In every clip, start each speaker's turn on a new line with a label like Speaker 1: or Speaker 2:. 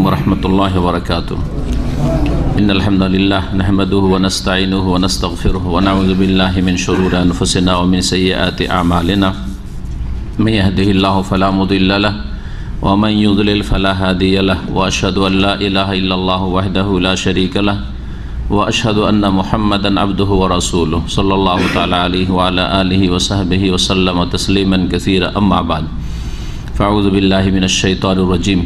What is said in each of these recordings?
Speaker 1: ورحمة الله وبركاته إن الحمد لله نحمده ونستعينه ونستغفره ونعوذ بالله من شرور أنفسنا ومن سيئات أعمالنا من يهده الله فلا مضل له ومن يضلل فلا هادي له وأشهد أن لا إله إلا الله وحده لا شريك له وأشهد أن محمدا عبده ورسوله صلى الله تعالى عليه وعلى آله وصحبه وسلم تسليما كثيرا أما بعد فأعوذ بالله من الشيطان الرجيم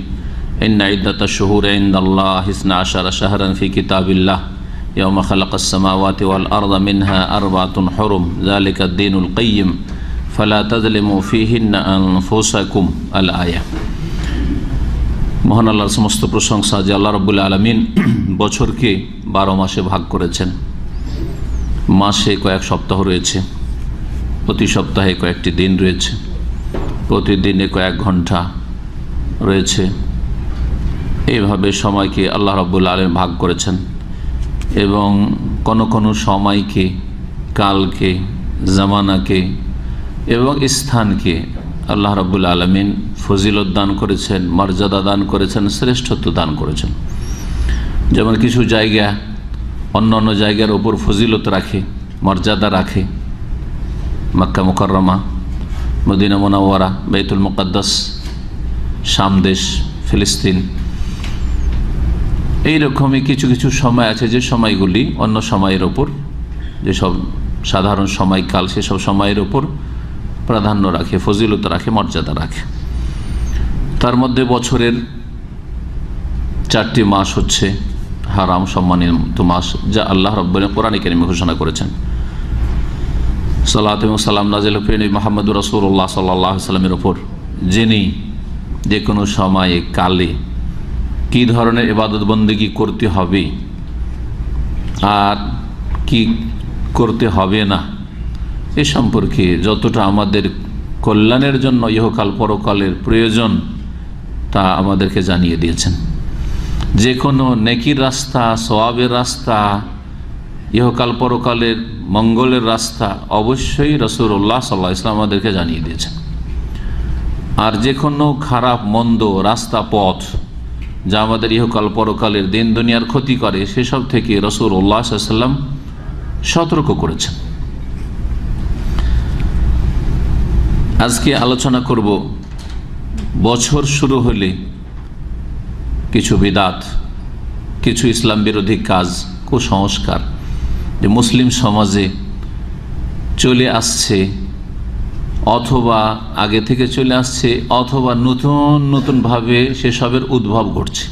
Speaker 1: إن عدة الشهور عند الله 12 شهرا في كتاب الله يوم خلق السماوات والأرض منها 4 حرم ذلك الدين القيم فلا تظلموا فيهن أنفسكم الآية। মহান আল্লাহর সমস্ত প্রশংসা যে আল্লাহ রাব্বুল আলামিন বছরকে 12 মাসে ভাগ করেছেন। মাসে কয়েক সপ্তাহ রয়েছে, প্রতি সপ্তাহে কয়েকটি দিন রয়েছে, প্রতিদিনে কয়েক ঘন্টা রয়েছে। এইভাবে সময়কে আল্লাহ রাব্বুল আলামিন ভাগ করেছেন এবং কোন সময়কে, কালকে, জামানাকে এবং স্থানকে আল্লাহ রাব্বুল আলামিন ফজিলত দান করেছেন, মর্যাদা দান করেছেন, শ্রেষ্ঠত্ব দান করেছেন। যেমন কিছু জায়গা অন্য অন্য জায়গার ওপর ফজিলত রাখে, মর্যাদা রাখে। মক্কা মুকাররমা, মদিনা মুনাওয়ারা, বাইতুল মুকাদ্দাস, শাম দেশ, ফিলিস্তিন, এইরকমই কিছু কিছু সময় আছে যে সময়গুলি অন্য সময়ের ওপর, যেসব সাধারণ সময়কাল সেসব সময়ের ওপর প্রাধান্য রাখে, ফজিলত রাখে, মর্যাদা রাখে। তার মধ্যে বছরের 4টি মাস হচ্ছে হারাম সম্মানিত মাস, যা আল্লাহ রাব্বুল কোরআনে কারীমে ঘোষণা করেছেন। সালাত এবং সালাম নাযিল প্রিয় মুহাম্মদুর রাসূলুল্লাহ সাল্লাল্লাহু আলাইহি ওয়াসাল্লামের উপর, যিনি যে কোনো সময়ে কালে কি ধরনের ইবাদত বন্দেগী করতে হবে আর কি করতে হবে না এ সম্পর্কে যতটা আমাদের কল্যাণের জন্য ইহকাল পরকালের প্রয়োজন তা আমাদেরকে জানিয়ে দিয়েছেন। যে কোনো নেকির রাস্তা, সওয়াবের রাস্তা, ইহকাল পরকালের মঙ্গলের রাস্তা অবশ্যই রাসূলুল্লাহ সাল্লাল্লাহু আলাইহি ওয়াসাল্লাম আমাদেরকে জানিয়ে দিয়েছেন। আর যে কোনো খারাপ মন্দ রাস্তা, পথ যা আমাদের ইহকাল পরকালের দিন দুনিয়ার ক্ষতি করে সেসব থেকে রাসূলুল্লাহ সাল্লাল্লাহু আলাইহি ওয়াসাল্লাম সতর্ক করেছেন। আজকে আলোচনা করব বছর শুরু হলে কিছু বিদাত, কিছু ইসলাম বিরোধী কাজ, কুসংস্কার যে মুসলিম সমাজে চলে আসছে অথবা আগে থেকে চলে আসছে অথবা নতুন নতুনভাবে সেসবের উদ্ভব ঘটছে।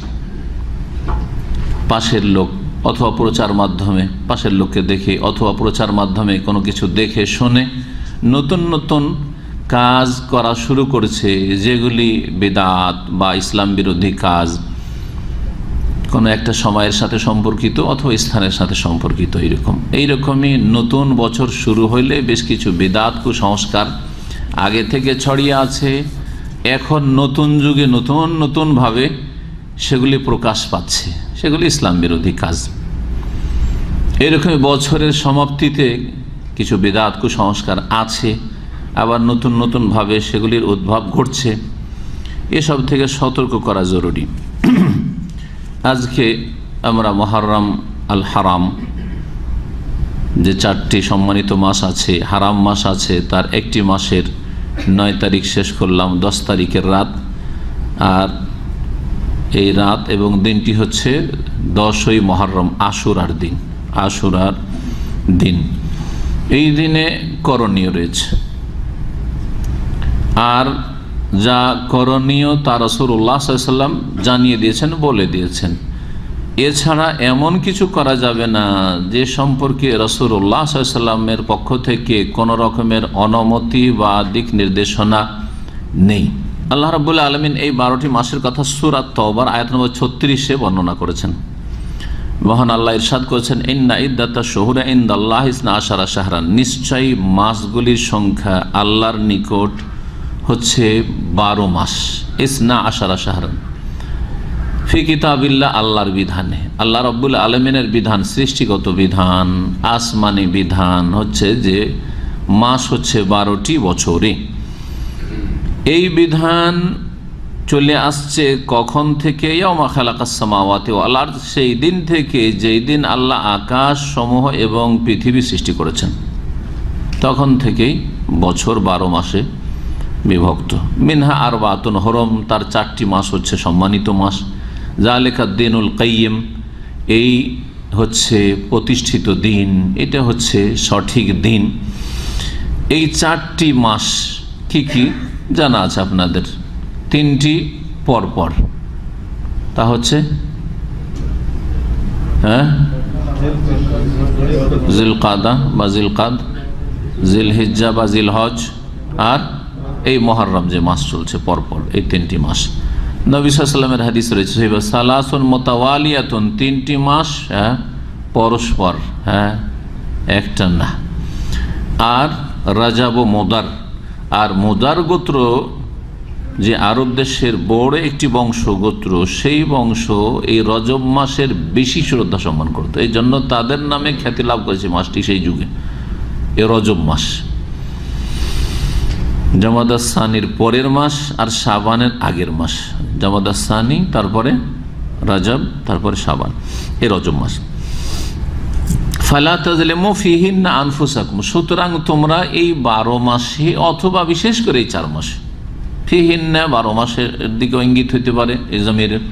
Speaker 1: পাশের লোক অথবা প্রচার মাধ্যমে, পাশের লোককে দেখে অথবা প্রচার মাধ্যমে কোনো কিছু দেখে শুনে নতুন নতুন কাজ করা শুরু করেছে, যেগুলি বিদআত বা ইসলাম বিরোধী কাজ, কোনো একটা সময়ের সাথে সম্পর্কিত অথবা স্থানের সাথে সম্পর্কিত। এইরকমই নতুন বছর শুরু হইলে বেশ কিছু বিদআত, কুসংস্কার আগে থেকে ছড়িয়ে আছে, এখন নতুন যুগে নতুন নতুনভাবে সেগুলি প্রকাশ পাচ্ছে, সেগুলি ইসলাম বিরোধী কাজ। এরকমই বছরের সমাপ্তিতে কিছু বিদআত, কুসংস্কার আছে, আবার নতুন নতুনভাবে সেগুলির উদ্ভব ঘটছে। এসব থেকে সতর্ক করা জরুরি। আজকে আমরা মুহররম আল হারাম, যে 4টি সম্মানিত মাস আছে, হারাম মাস আছে, তার একটি মাসের 9 তারিখ শেষ করলাম, 10 তারিখের রাত। আর এই রাত এবং দিনটি হচ্ছে 10ই মুহররম, আশুরার দিন। আশুরার দিন, এই দিনে করণীয় রয়েছে। আর যা করণীয় তা রাসূলুল্লাহ সাল্লাল্লাহু আলাইহি ওয়াসাল্লাম জানিয়ে দিয়েছেন, বলে দিয়েছেন। এছাড়া এমন কিছু করা যাবে না যে সম্পর্কে রাসূলুল্লাহ সাল্লাল্লাহু আলাইহি ওয়াসাল্লামের পক্ষ থেকে কোনো রকমের অনুমতি বা দিক নির্দেশনা নেই। আল্লাহ রাব্বুল আলামিন এই 12টি মাসের কথা সূরা তাওবার আয়াত নম্বর 36-এ বর্ণনা করেছেন। মহান আল্লাহ ইরশাদ করেছেন, ইন্না ইদ্দাতাশ শুহুরি ইনদাল্লাহি 12 শাহরান, নিশ্চয়ই মাসগুলির সংখ্যা আল্লাহর নিকট হচ্ছে 12 মাস। 12 শাহরান ফি কিতাবিল্লাহ, আল্লাহর বিধানে, আল্লাহ রাব্বুল আলামিনের বিধান, সৃষ্টিগত বিধান, আসমানি বিধান হচ্ছে যে মাস হচ্ছে 12টি বছরে। এই বিধান চলে আসছে কখন থেকে? ইয়াউমা খালাকাস সামাওয়াতি ওয়াল আরদ, সেই দিন থেকে যেই দিন আল্লাহ আকাশ সমূহ এবং পৃথিবী সৃষ্টি করেছেন, তখন থেকেই বছর 12 মাসে বিভক্ত। মিনহা আরবাতুন হরম, তার 4টি মাস হচ্ছে সম্মানিত মাস। যালিকা দিনুল কাইয়িম, এই হচ্ছে প্রতিষ্ঠিত দিন, এটা হচ্ছে সঠিক দিন। এই 4টি মাস কি কি জানা আছে আপনাদের? 3টি পরপর, তা হচ্ছে জিলকাদা বা জিলকাদ, জিলহিজ্জা বা জিলহজ, আর এই মুহররম যে মাস চলছে পরপর, এই 3টি মাস। নবী সাল্লাল্লাহু আলাইহি ওয়াসাল্লামের হাদিস রয়েছে সালাসুন মুতাওয়ালিয়াতুন, 3টি মাস পরস্পর, একটা না। আর রাজাব ও মুদার, আর মুদার গোত্র যে আরব দেশের বড় একটি বংশ গোত্র, সেই বংশ এই রজব মাসের বেশি শ্রদ্ধা সম্মান করত, এই জন্য তাদের নামে খ্যাতি লাভ করেছে মাসটি সেই যুগে, এ রজব মাস। জামাদা সানির পরের মাস আর শাবানের আগের মাস, জামাদা সানি, তারপরে রজব, তারপরে শাবান, এ রজব মাস। ফালা তাজলিমু ফিহিন্না আনফুসাকুম, সুতরাং তোমরা এই 12 মাসে অথবা বিশেষ করে এই 4 মাসে, ফিহিন্না 12 মাসের দিকে ইঙ্গিত হইতে পারে এই জমিরের,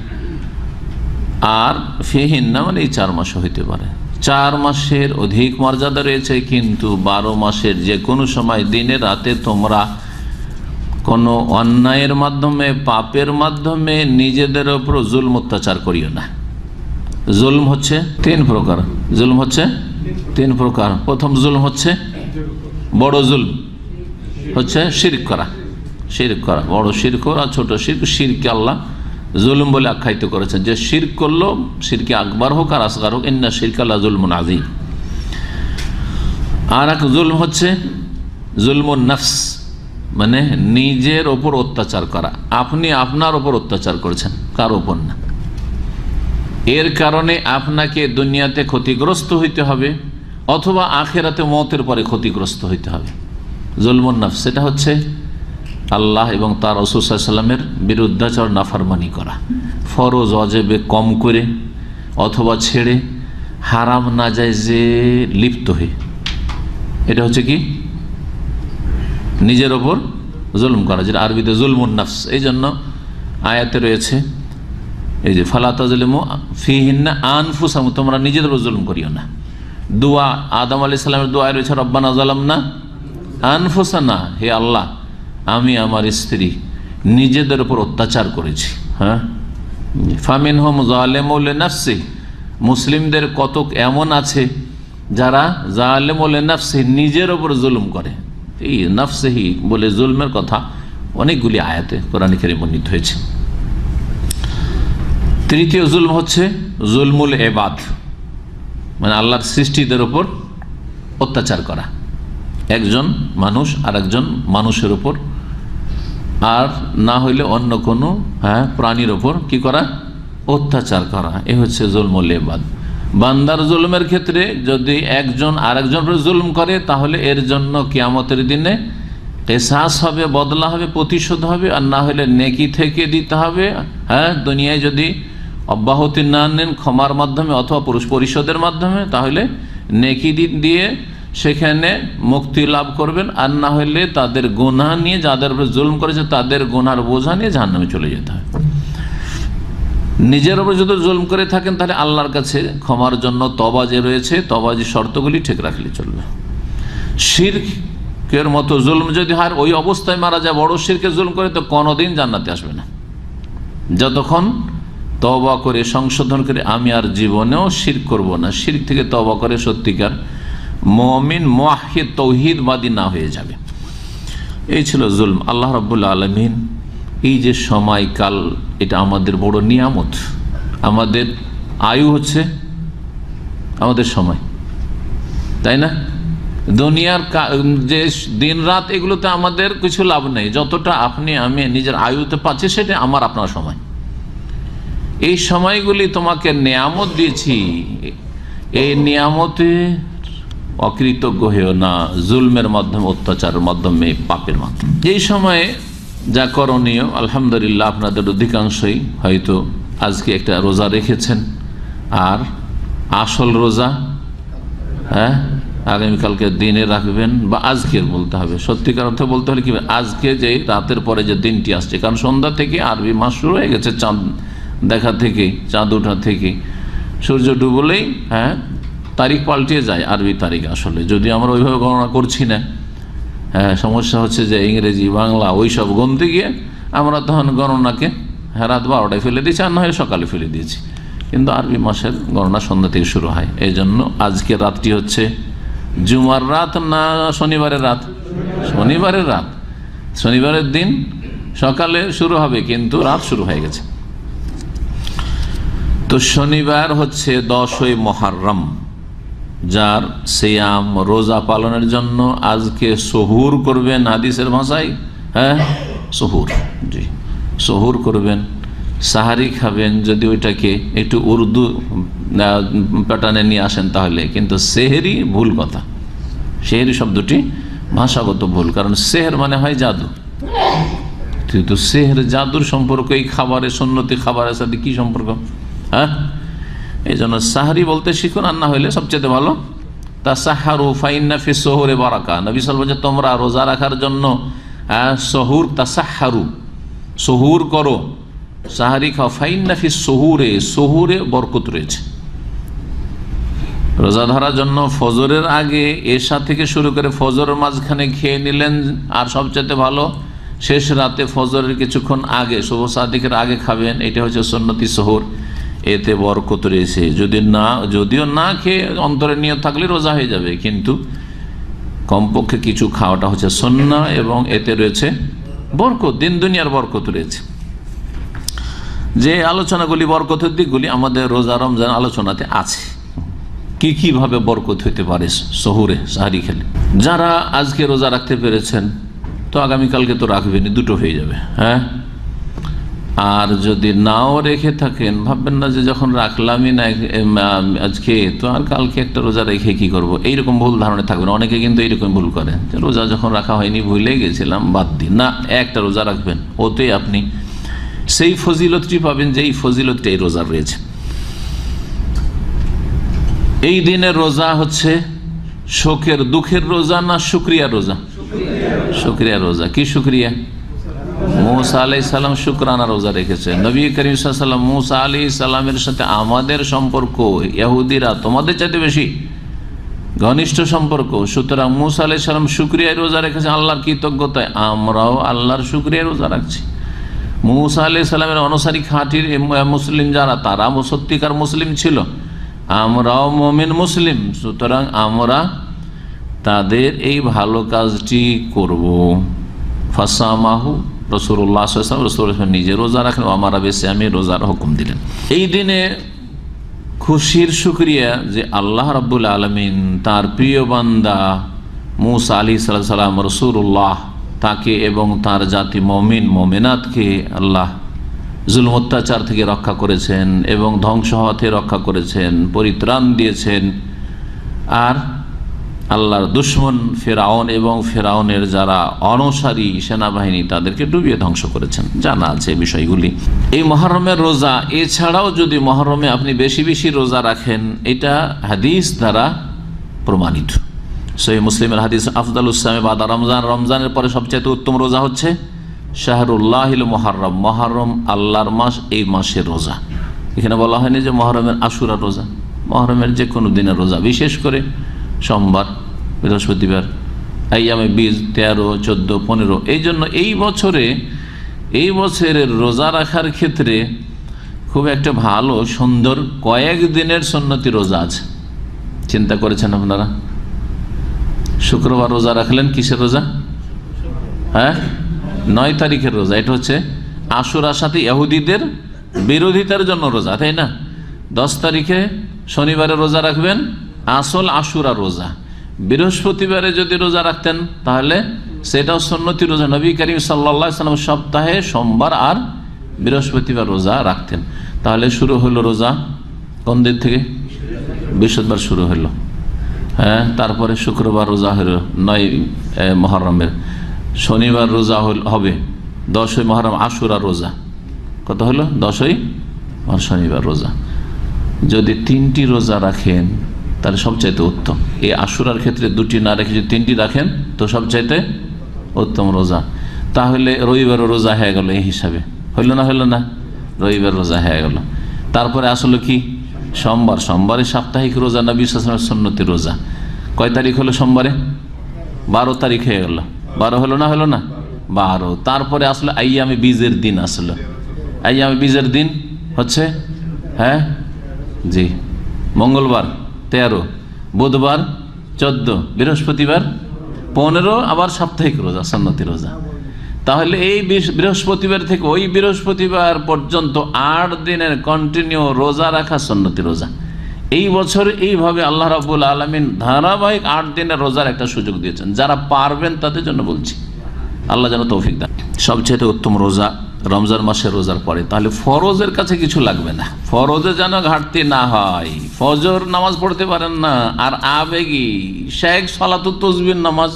Speaker 1: আর ফিহিন্না মানে এই 4 মাসে হইতে পারে। 4 মাসের অধিক মর্যাদা রয়েছে, কিন্তু 12 মাসের যে কোনো সময় দিনে রাতে তোমরা কোনো অন্যায়ের মাধ্যমে, পাপের মাধ্যমে নিজেদের উপর জুলম অত্যাচার করিও না। জুলম হচ্ছে 3 প্রকার, জুলম হচ্ছে 3 প্রকার। প্রথম জুলম হচ্ছে বড় জুলম, হচ্ছে শিরক করা, শিরক করা, বড় শিরক আর ছোট শিরক। শিরকে আল্লাহ জুলম বলে আখ্যায়িত করেছেন, যে শিরক করলো, শিরকে আকবার হোক আর আসগার হোক, ইন্না শিরকা লাযুলমুন আযীম। আর এক জুলম হচ্ছে জুলমুন নফস, মানে নিজের ওপর অত্যাচার করা, আপনি আপনার ওপর অত্যাচার করেছেন, কার ওপর না। এর কারণে আপনাকে দুনিয়াতে ক্ষতিগ্রস্ত হইতে হবে, অথবা আখিরাতে মওতের পরে ক্ষতিগ্রস্ত হইতে হবে। জুলমুন নফস, সেটা হচ্ছে আল্লাহ এবং তার রাসূল সাল্লাল্লাহু আলাইহি ওয়াসাল্লামের বিরুদ্ধাচর, নাফরমানি করা, ফরজ ওয়াজিবে কম করে অথবা ছেড়ে, হারাম নাজায়েজে লিপ্ত হয়ে, এটা হচ্ছে কি নিজের ওপর জুলম করা, যেটা আরবিতে জুলমুন নফস। এই জন্য আয়াতে রয়েছে এই যে ফালা তাজলিমু ফিহিন্না আনফুসাকুম, তোমরা নিজেদের উপর জুলম করিও না। দোয়া আদম আলাইহিস সালামের দোয়া রয়েছে রব্বানা যালামনা আনফুসানা, হে আল্লাহ আমি আমার স্ত্রী নিজেদের উপর অত্যাচার করেছি। ফামিনহুম যালিমুন লিনাফসিহি, মুসলিমদের কতক এমন আছে যারা যালিমুন লিনাফসিহি, নিজের উপর জুলুম করে। এই নাফসিহি বলে জুলমের কথা অনেকগুলি আয়াতে কোরআনে কারিমে বর্ণিত হয়েছে। তৃতীয় জুলম হচ্ছে জুলমুল ইবাদ, মানে আল্লাহর সৃষ্টিদের উপর অত্যাচার করা, একজন মানুষ আর একজন মানুষের উপর, আর না হইলে অন্য কোনো প্রাণীর ওপর কি করা, অত্যাচার করা, এ হচ্ছে জুলমুল ইবাদ। বান্দার জুলমের ক্ষেত্রে যদি একজন আরেকজন উপর জুলম করে, তাহলে এর জন্য কিয়ামতের দিনে কিসাস হবে, বদলা হবে, প্রতিশোধ হবে, আর না হলে নেকি থেকে দিতে হবে। দুনিয়ায় যদি অব্যাহতি না নেন ক্ষমার মাধ্যমে অথবা পরিশোধের মাধ্যমে, তাহলে নেকি দিয়ে সেখানে মুক্তি লাভ করবেন, আর না হলে তাদের গুনাহ নিয়ে, যাদের উপর জুলম করেছে তাদের গুনার বোঝা নিয়ে জাহান্নামে চলে যেতে হয়। নিজের উপর যদি জুলম করে থাকেন, তাহলে আল্লাহর কাছে ক্ষমার জন্য তওবা যে রয়েছে, তওবা যে শর্তগুলি ঠিক রাখলে চলবে। শিরকের মতো জুলম যদি হয়, ওই অবস্থায় মারা যায়, বড় শিরকে জুলম করে, তো কোনোদিন জান্নাতে আসবে না। যতক্ষণ তওবা করে সংশোধন করে আমি আর জীবনেও শিরক করব না, শিরক থেকে তওবা করে সত্যিকার মুমিন মুওয়াহহিদ তাওহীদবাদী না হয়ে যাবে। এই ছিল জুলম। আল্লাহ রাব্বুল আলামিন এই যে সময়কাল, এটা আমাদের বড় নিয়ামত। আমাদের আয়ু হচ্ছে আমাদের সময়, তাই না? দুনিয়ার যে দিন রাত, এগুলোতে আমাদের কিছু লাভ নেই। যতটা আপনি আমি নিজের আয়ুতে পাচ্ছি, সেটা আমার আপনার সময়। এই সময়গুলি তোমাকে নিয়ামত দিয়েছি, এই নিয়ামতে অকৃতজ্ঞ হয়েও না, জুলমের মাধ্যমে, অত্যাচারের মাধ্যমে, পাপের মাধ্যমে। এই সময়ে যা করণীয়, আলহামদুলিল্লাহ আপনাদের অধিকাংশই হয়তো আজকে একটা রোজা রেখেছেন, আর আসল রোজা আগামীকালকে দিনে রাখবেন, বা আজকের বলতে হবে, সত্যিকার অর্থে বলতে হলে কি আজকে যে রাতের পরে যে দিনটি আসছে, কারণ সন্ধ্যা থেকে আরবি মাস শুরু হয়ে গেছে, চাঁদ দেখা থেকে, চাঁদ ওঠা থেকে সূর্য ডুবলেই তারিখ পাল্টিয়ে যায়, আরবি তারিখ আসলে, যদি আমরা ওইভাবে গণনা করছি না। সমস্যা হচ্ছে যে ইংরেজি বাংলা ওইসব গণতে গিয়ে আমরা তখন গণনাকে রাত 12টায় ফেলে দিয়েছি, আর না হয় সকালে ফেলে দিয়েছি, কিন্তু আরবি মাসের গণনা সন্ধ্যা থেকে শুরু হয়। এই জন্য আজকের রাতটি হচ্ছে জুমার রাত না শনিবারের রাত? শনিবারের রাত। শনিবারের দিন সকালে শুরু হবে, কিন্তু রাত শুরু হয়ে গেছে। তো শনিবার হচ্ছে 10ই মুহররম, যার সিয়াম রোজা পালনের জন্য আজকে সহুর করবেন, হাদিসের ভাষায় সহুর, জি সহুর করবেন, সাহারি খাবেন, যদি ওইটাকে একটু উর্দু প্যাটার্নে নিয়ে আসেন তাহলে, কিন্তু সেহেরি ভুল কথা, সেহেরি শব্দটি ভাষাগত ভুল, কারণ সেহের মানে হয় জাদু, কিন্তু সেহের জাদুর সম্পর্ক এই খাবারের, সুন্নতি খাবারের সাথে কি সম্পর্ক? এই জন্য সাহারি বলতে শিখুন, আর না হইলে সবচেয়ে ভালো তাসাহারু ফাইন্না ফি সুহুরি বারাকা। নবী সাল্লাল্লাহু আলাইহি ওয়াসাল্লাম, তোমরা রোজা রাখার জন্য সহুর, তাসাহারু সহুর করো, সাহারি খাও, ফাইন্না ফি সুহুরে, সুহুরে বরকত রয়েছে। রোজা ধরার জন্য ফজরের আগে, এশা থেকে শুরু করে ফজরের মাঝখানে খেয়ে নিলেন, আর সবচেয়ে ভালো শেষ রাতে ফজরের কিছুক্ষণ আগে, শুভ সাদিকের আগে খাবেন, এটা হচ্ছে সুন্নতি সহুর, এতে বরকত রয়েছে। যদিও না খেয়ে অন্তরে নিয়ত থাকলে রোজা হয়ে যাবে, কিন্তু কমপক্ষে কিছু খাওয়াটা হচ্ছে সুন্নাহ, এবং এতে রয়েছে বরকত, দিন দুনিয়ার বরকত রয়েছে। যে আলোচনাগুলি, বরকতের দিকগুলি আমাদের রোজা রমজান আলোচনাতে আছে, কিভাবে বরকত হইতে পারে সহুরে সাহারি খেলে। যারা আজকে রোজা রাখতে পেরেছেন, তো আগামীকালকে তো রাখবেনই, দুটো হয়ে যাবে। আর যদি নাও রেখে থাকেন, ভাববেন না যে যখন রাখলামই না আজকে, তো আর কালকে একটা রোজা রেখে কি করব, এইরকম ভুল ধারণা থাকবেন। অনেকে কিন্তু এইরকম ভুল করেন যে রোজা যখন রাখা হয়নি, ভুলে গেছিলাম, বাদ দিন। না, একটা রোজা রাখবেন, ওতে আপনি সেই ফজিলতটি পাবেন যেই ফজিলতটি এই রোজা রয়েছে। এই দিনের রোজা হচ্ছে শোকের, দুঃখের রোজা না শুকরিয়ার রোজা? শুকরিয়া রোজা। কি শুকরিয়া? মুসা আলাইহিস সালাম শুকরানা রোজা রেখেছেন। নবী করিম সাল্লাল্লাহু আলাইহি ওয়াসাল্লাম, মুসা আলাইহিস সালামের সাথে আমাদের সম্পর্ক, ইহুদিরা তোমাদের চাইতে বেশি ঘনিষ্ঠ সম্পর্ক, সুতরাং মুসা আলাইহিস সালাম শুকরিয়া রোজা রেখেছেন আল্লাহর কৃতজ্ঞতায়, আমরাও আল্লাহর শুকরিয়া রোজা রাখছি। মুসা আলাইহিস সালামের অনুসারী খাঁটির মুসলিম যারা, তারা সত্যিকার মুসলিম ছিল, আমরাও মুমিন মুসলিম, সুতরাং আমরা তাদের এই ভালো কাজটি করব। ফাসামাহু রাসূলুল্লাহ সাল্লাল্লাহু আলাইহি ওয়াসাল্লাম, রাসূল নিজে রোজা রাখলেন, আমারা বেশি আমি রোজার হুকুম দিলেন। এই দিনে খুশির শুকরিয়া যে আল্লাহ রাব্বুল আলামিন তার প্রিয় বান্দা মুসা আলাইহিস সালাম রাসূলুল্লাহ, তাকে এবং তার জাতি মুমিন মুমিনাতকে আল্লাহ জুলম অত্যাচার থেকে রক্ষা করেছেন এবং ধ্বংস হওয়া থেকে রক্ষা করেছেন, পরিত্রাণ দিয়েছেন। আর আল্লাহর দুশমন ফেরাউন এবং ফেরাউনের যারা অনুসারী সেনাবাহিনী, তাদেরকে ডুবিয়ে ধ্বংস করেছেন। জানা আছে বিষয়গুলি। এই মুহররমের রোজা, এছাড়াও যদি মুহররমে আপনি বেশি বেশি রোজা রাখেন, এটা হাদিস দ্বারা প্রমাণিত। সহিহ মুসলিমের হাদিস, আফদালুস সিয়ামি বাদা রমজান, রমজানের পরে সবচেয়ে উত্তম রোজা হচ্ছে শাহরুল্লাহিল মুহররম, মুহররম আল্লাহর মাস, এই মাসের রোজা। এখানে বলা হয়নি যে মুহররমের আশুরা রোজা, মুহররমের যে কোনো দিনের রোজা, বিশেষ করে সোমবার, বৃহস্পতিবার, আইয়ামে 20, 13, 14, 15। এই জন্য এই বছরের রোজা রাখার ক্ষেত্রে খুব একটা ভালো সুন্দর কয়েক দিনের সুন্নতি রোজা আছে। চিন্তা করেছেন আপনারা? শুক্রবার রোজা রাখলেন, কিসের রোজা? 9 তারিখের রোজা। এটা হচ্ছে আশুরার সাথে ইহুদিদের বিরোধিতার জন্য রোজা, তাই না? 10 তারিখে শনিবারে রোজা রাখবেন, আসল আশুরা রোজা। বৃহস্পতিবারে যদি রোজা রাখতেন তাহলে সেটাও সুন্নতি রোজা। নবী করিম সাল্লাল্লাহু আলাইহি ওয়াসাল্লাম সপ্তাহে সোমবার আর বৃহস্পতিবার রোজা রাখতেন। তাহলে শুরু হলো রোজা কোন দিন থেকে? বৃহস্পতিবার শুরু হলো, তারপরে শুক্রবার রোজা হলো 9 মুহররমের, শনিবার রোজা হবে 10ই মুহররম আশুরা রোজা, কত হলো? 10ই শনিবার রোজা। যদি 3টি রোজা রাখেন তাহলে সবচাইতে উত্তম। এই আশুরার ক্ষেত্রে 2টি না রেখে যদি 3টি রাখেন তো সবচাইতে উত্তম রোজা। তাহলে রবিবার রোজা হয়ে গেল, এই হিসাবে হইল না? হইল না? রবিবার রোজা হয়ে গেল। তারপরে আসলে কি? সোমবার। সোমবারে সাপ্তাহিক রোজা, নবী সাল্লাল্লাহু আলাইহি ওয়াসাল্লামের সুন্নতি রোজা। কয় তারিখ হলো সোমবারে? 12 তারিখ হয়ে গেল। 12 হলো না? হলো না? 12। তারপরে আসলে আইয়ামে বীজের দিন আসলো। আইয়ামে বীজের দিন হচ্ছে হ্যাঁ জি মঙ্গলবার 13, বুধবার 14, বৃহস্পতিবার 15, আবার সাপ্তাহিক রোজা সুন্নতি রোজা। তাহলে এই বৃহস্পতিবার থেকে ওই বৃহস্পতিবার পর্যন্ত 8 দিনের কন্টিনিউ রোজা রাখা সুন্নতি রোজা। এই বছর এইভাবে আল্লাহ রাব্বুল আলামিন ধারাবাহিক 8 দিনের রোজার একটা সুযোগ দিয়েছেন। যারা পারবেন তাদের জন্য বলছি, আল্লাহ যেন তৌফিক দেন। সবচেয়ে উত্তম রোজা রমজান মাসের রোজার পরে। তাহলে ফরজের কাছে কিছু লাগবে না, ফরজে যেন ঘাটতি না হয়। ফজর নামাজ পড়তে পারেন না আর আবেগী শেখ সালাতুত তাসবিহ নামাজ,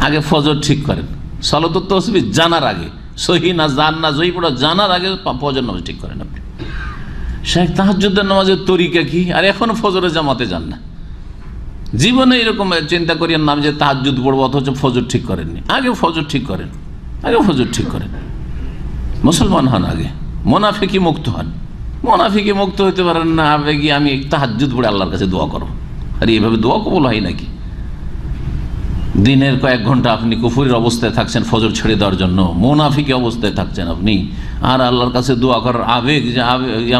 Speaker 1: আগে ফজর ঠিক করেন। সালাতুত তাসবিহ জানার আগে, সহি না জান না জয়ী পড়া জানার আগে ফজর নামাজ ঠিক করেন আপনি। শেখ তাহাজ্জুদের নামাজের তরিকা কি? আর এখনো ফজরে জামাতে যান না। জীবনে এরকম চিন্তা করিয়েন নাম যে তাহাজ্জুদ পড়বো অথচ ফজর ঠিক করেননি। আগে ফজর ঠিক করেন, আগে ফজর ঠিক করেন। মুসলমান হন, আগে মোনাফিকি মুক্ত হন। মোনাফিকি মুক্ত হইতে পারেন না, আবেগে আমি তাহাজ্জুদ পড়ে আল্লাহর কাছে দোয়া করো। আরে এইভাবে দোয়া কবুল হয় নাকি? দিনের কয়েক ঘন্টা আপনি কুফুরির অবস্থায় থাকছেন ফজর ছেড়ে দেওয়ার জন্য, মোনাফিকি অবস্থায় থাকছেন আপনি, আর আল্লাহর কাছে দোয়া করার আবেগ যে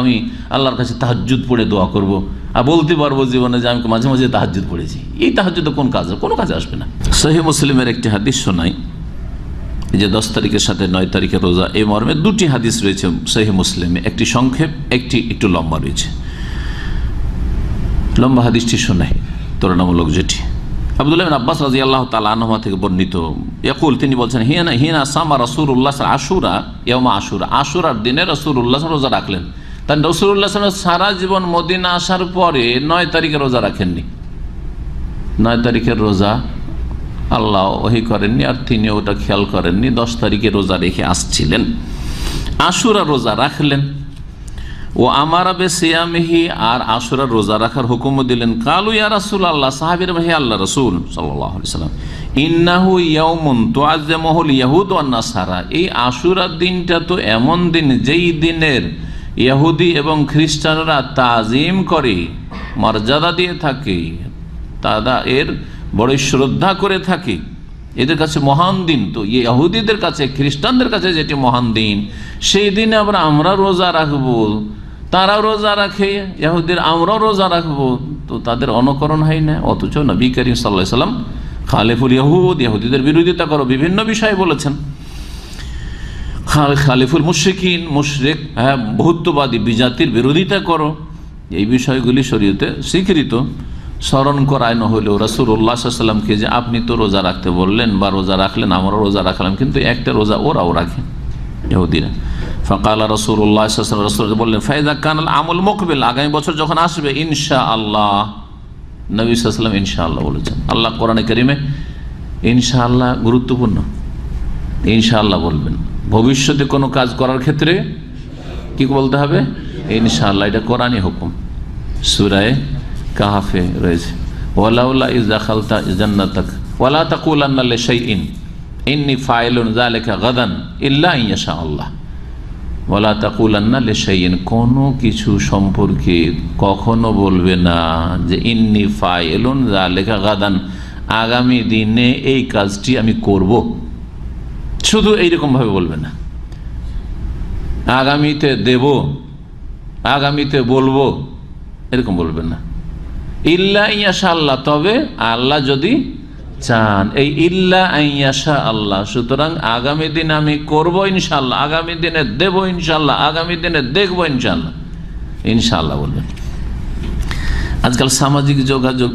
Speaker 1: আমি আল্লাহর কাছে তাহাজ্জুদ পড়ে দোয়া করব, আর বলতে পারবো জীবনে যে আমি মাঝে মাঝে তাহাজ্জুদ পড়েছি। এই তাহাজ্জুদ কোন কাজে? কোনো কাজে আসবে না। সহিহ মুসলিমের একটি হাদিস শোনাই, যে 10 তারিখের সাথে 9 তারিখের রোজা, এই মর্মে 2টি হাদিস রয়েছে সহিহ মুসলিমে, একটি সংক্ষেপ, একটি একটু লম্বা রয়েছে। লম্বা হাদিসটি শোনাই, তুলনামূলক যেটি আব্দুল্লাহ বিন আব্বাস রাদিয়াল্লাহু তাআলা আনহুমা থেকে বর্ণিত, ইয়াকুল, তিনি বলছেন, হিনা সামা রাসূলুল্লাহ আশুরা ইয়াউমা আশুরা, আশুরার দিনে রাসূলুল্লাহ রোজা রাখলেন। তাই রাসূলুল্লাহ সারা জীবন মদিনা আসার পরে 9 তারিখে রোজা রাখেননি। 9 তারিখের রোজা আল্লাহ ওহী করেননি, আর তিনি ওটা খেয়াল করেননি। 10 তারিখে রোজা রেখে আসছিলেন, আশুরা রোজা রাখলেন। ও আমারা বিসিয়ামিহি, আর আশুরা রোজা রাখার হুকুম দিলেন। কালু ইয়া রাসূলুল্লাহ, সাহাবীরা হে আল্লাহ রাসূল সাল্লাল্লাহু আলাইহি ওয়াসাল্লাম, ইন্নাহু ইয়াউমুন তুআজ্জামুহুল ইয়াহুদ ওয়ান নাসারা, এই আশুরার দিনটা তো এমন দিন যেই দিনের ইহুদি এবং খ্রিস্টানরা তাজিম করে, মর্যাদা দিয়ে থাকে, তারা এর বড় শ্রদ্ধা করে থাকে, এদের কাছে মহান দিন। তো ইহুদিদের কাছে, খ্রিস্টানদের কাছে যেটি মহান দিন, সেই দিনে আমরা রোজা রাখবো, তারা রোজা রাখে ইহুদির, আমরাও রোজা রাখবো, তো তাদের অনুকরণ হয় না। অথচ নবী করিম সাল্লাল্লাহু আলাইহি ওয়াসাল্লাম খালিফুল ইহুদ, ইহুদিদের বিরোধিতা করো, বিভিন্ন বিষয়ে বলেছেন। খালিফুল মুশরিকিন, মুশরিক, হ্যাঁ বহুত্ববাদী বিজাতির বিরোধিতা করো, এই বিষয়গুলি শরীয়তে স্বীকৃত। স্মরণ করানো হলেও রাসূলুল্লাহ সাল্লাল্লাহু আলাইহি ওয়াসাল্লামকে যে আপনি তো রোজা রাখতে বললেন বা রোজা রাখলেন, আমরা রোজা রাখলাম, কিন্তু একটা রোজা ওরাও রাখে ইহুদিরা। ফাকালা রাসূলুল্লাহ সাল্লাল্লাহু আলাইহি ওয়াসাল্লাম, রাসূল বললেন, ফাইযা কানাল আমুল মুকবিল, আগামী বছর যখন আসবে ইনশাআল্লাহ, নবী সাল্লাল্লাহু আলাইহি ওয়াসাল্লাম ইনশাআল্লাহ বলেছেন। আল্লাহ কোরআনে কারীমে ইনশাআল্লাহ গুরুত্বপূর্ণ, ইনশাআল্লাহ বলবেন। ভবিষ্যতে কোনো কাজ করার ক্ষেত্রে কি বলতে হবে? ইনশাআল্লাহ, এটা কোরআনী হুকুম। সূরা কাহাফে রয়েছে, ওয়ালাউলা ইয দাখালতা জান্নাতাক ওয়ালা তাকুলান্না লিশাইইন ইন্নী ফাইলুন যালিকা গাদান ইল্লা ইনশা আল্লাহ, ওয়ালা তাকুলান্না লিশাইইন, কোনো কিছু সম্পর্কে কখনো বলবে না যে ইন্নী ফাইলুন যালিকা গাদান, আগামী দিনে এই কাজটি আমি করব, শুধু এইরকম ভাবে বলবে না। আগামীতে দেব, আগামীতে বলবো, এরকম বলবেন না। ইল্লা ইয়াশা আল্লাহ, তবে আল্লাহ যদি চান, এই ইল্লা ইয়াশা আল্লাহ। সুতরাং আগামী দিন আমি করব ইনশাআল্লাহ, আগামী দিনে দেব ইনশাআল্লাহ, আগামী দিনে দেখবো ইনশাআল্লাহ, ইনশাআল্লাহ বলবেন। আজকাল সামাজিক যোগাযোগ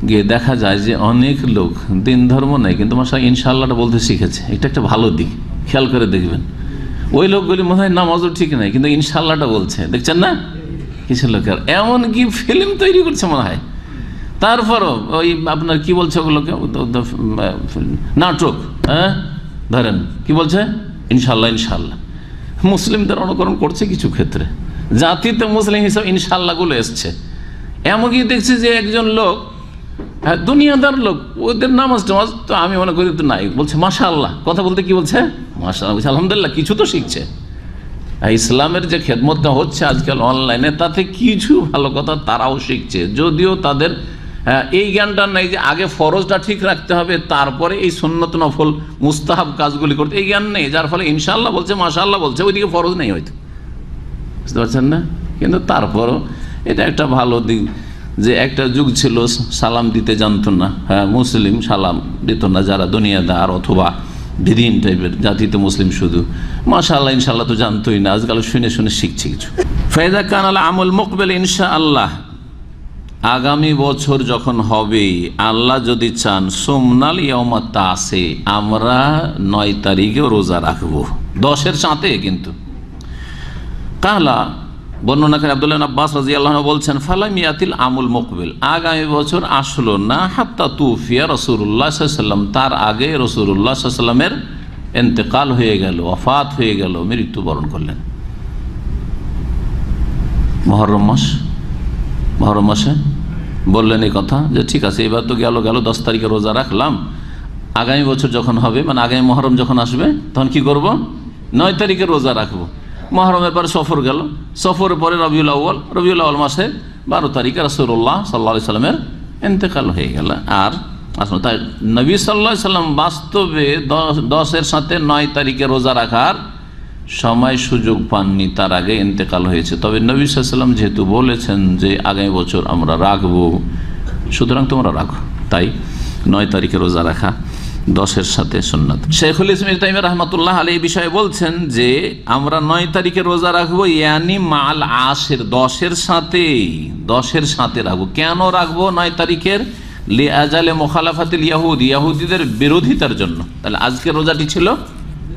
Speaker 1: গিয়ে দেখা যায় যে অনেক লোক দিন ধর্ম নাই, কিন্তু মাশা ইনশাআল্লাহটা বলতে শিখেছে। এটা একটা ভালো দিক, খেয়াল করে দেখবেন। ওই লোকগুলি মনে হয় নামাজও ঠিক নাই, কিন্তু ইনশাআল্লাহটা বলছে, দেখছেন না? কিছু লোকের এমন কি ফিল্ম তৈরি করছে মনে হয়। তারপরও ওই আপনার কি বলছে ওগুলোকে, নাটক, হ্যাঁ ধরেন কি বলছে, ইনশাল্লাহ ইনশাল্লাহ। মুসলিমদের অনুকরণ করছে কিছু ক্ষেত্রে, জাতিতে মুসলিম হিসাবে ইনশাল্লাহ গুলো এসছে। এমনকি দেখছি যে একজন লোক, হ্যাঁ দুনিয়াদার লোক, ওদের নামাজ টামাজ তো আমি মনে করি তো নাই, বলছে মাশাআল্লাহ। কথা বলতে কি বলছে, মাশাআল্লাহ, বলছে আলহামদুলিল্লাহ, কিছু তো শিখছে। ইসলামের যে খেদমতটা হচ্ছে আজকাল অনলাইনে, তাতে কিছু ভালো কথা তারাও শিখছে, যদিও তাদের এই জ্ঞানটা নেই যে আগে ফরজটা ঠিক রাখতে হবে, তারপরে এই সুন্নত নফল মুস্তাহাব কাজগুলি করতে, এই জ্ঞান নেই। যার ফলে ইনশাআল্লাহ বলছে, মাশাআল্লাহ বলছে, ওইদিকে ফরজ নেই হয়তো, বুঝতে পারছেন না? কিন্তু তারপরও এটা একটা ভালো দিক যে একটা যুগ ছিল সালাম দিতে জানতো না, হ্যাঁ মুসলিম সালাম দিত না যারা দুনিয়াদার অথবা বিদিন টাইপের, জাতিতে মুসলিম শুধু মাশাআল্লাহ ইনশাআল্লাহ তো জানতোই না, আজকাল শুনে শুনে শিখছে কিছু। ফায়দা কানাল আমল মুকবেল ইনশাআল্লাহ, আগামী বছর যখন হবে আল্লাহ যদি চান, সোমনাল ইয়াউমা তাসে, আমরা 9 তারিখে রোজা রাখবো, 10-এর সাথে কিন্তু। কালা বর্ণনা করে আব্দুল্লাহ ইবনে আব্বাস রাদিয়াল্লাহু আনহু বলছেন, ফালাম ইয়াতিল আমুল মুকবিল, আগামী বছর আসলো না, হাত্তা তুফিয়া রাসূলুল্লাহ সাল্লাল্লাহু আলাইহি ওয়াসাল্লাম, তার আগে রাসূলুল্লাহ সাল্লাল্লাহু আলাইহি ওয়াসাল্লামের ইন্তেকাল হয়ে গেল, ওয়াফাত হয়ে গেল, মৃত্যুবরণ করলেন। মুহররম মাসে বললেন এই কথা যে ঠিক আছে, এবার তো গেল 10 তারিখে রোজা রাখলাম, আগামী বছর যখন হবে, মানে আগামী মুহররম যখন আসবে, তখন কি করব, 9 তারিখে রোজা রাখবো। মুহররমের পরে সফর গেল, সফরের পরে রবিউল আউয়াল মাসে 12 তারিখে রাসূলুল্লাহ সাল্লাল্লাহু আলাইহি সাল্লামের ইন্তেকাল হয়ে গেল। আর আসলে তাই নবী সাল্লাল্লাহু আলাইহি সাল্লাম বাস্তবে 10-এর সাথে 9 তারিখে রোজা রাখার সময় সুযোগ পাননি, তার আগে ইন্তেকাল হয়েছে। তবে নবী সাল্লাল্লাহু আলাইহি সাল্লাম যেহেতু বলেছেন যে আগামী বছর আমরা রাখবো, সুতরাং তোমরা রাখো, তাই 9 তারিখে রোজা রাখা 10-এর সাথে সুন্নাত। শাইখুল ইসলাম ইবনে তাইমিয়া রাহমাতুল্লাহ আলাইহি এই বিষয়ে বলছেন যে আমরা 9 তারিখে রোজা রাখবো, ইয়ানি মাল আশির, 10-এর সাথে রাখবো। কেন রাখবো 9 তারিখের? লিআজালে মুখালাফাতিল ইয়াহুদ, ইহুদিদের বিরোধিতার জন্য। তাহলে আজকের রোজাটি ছিল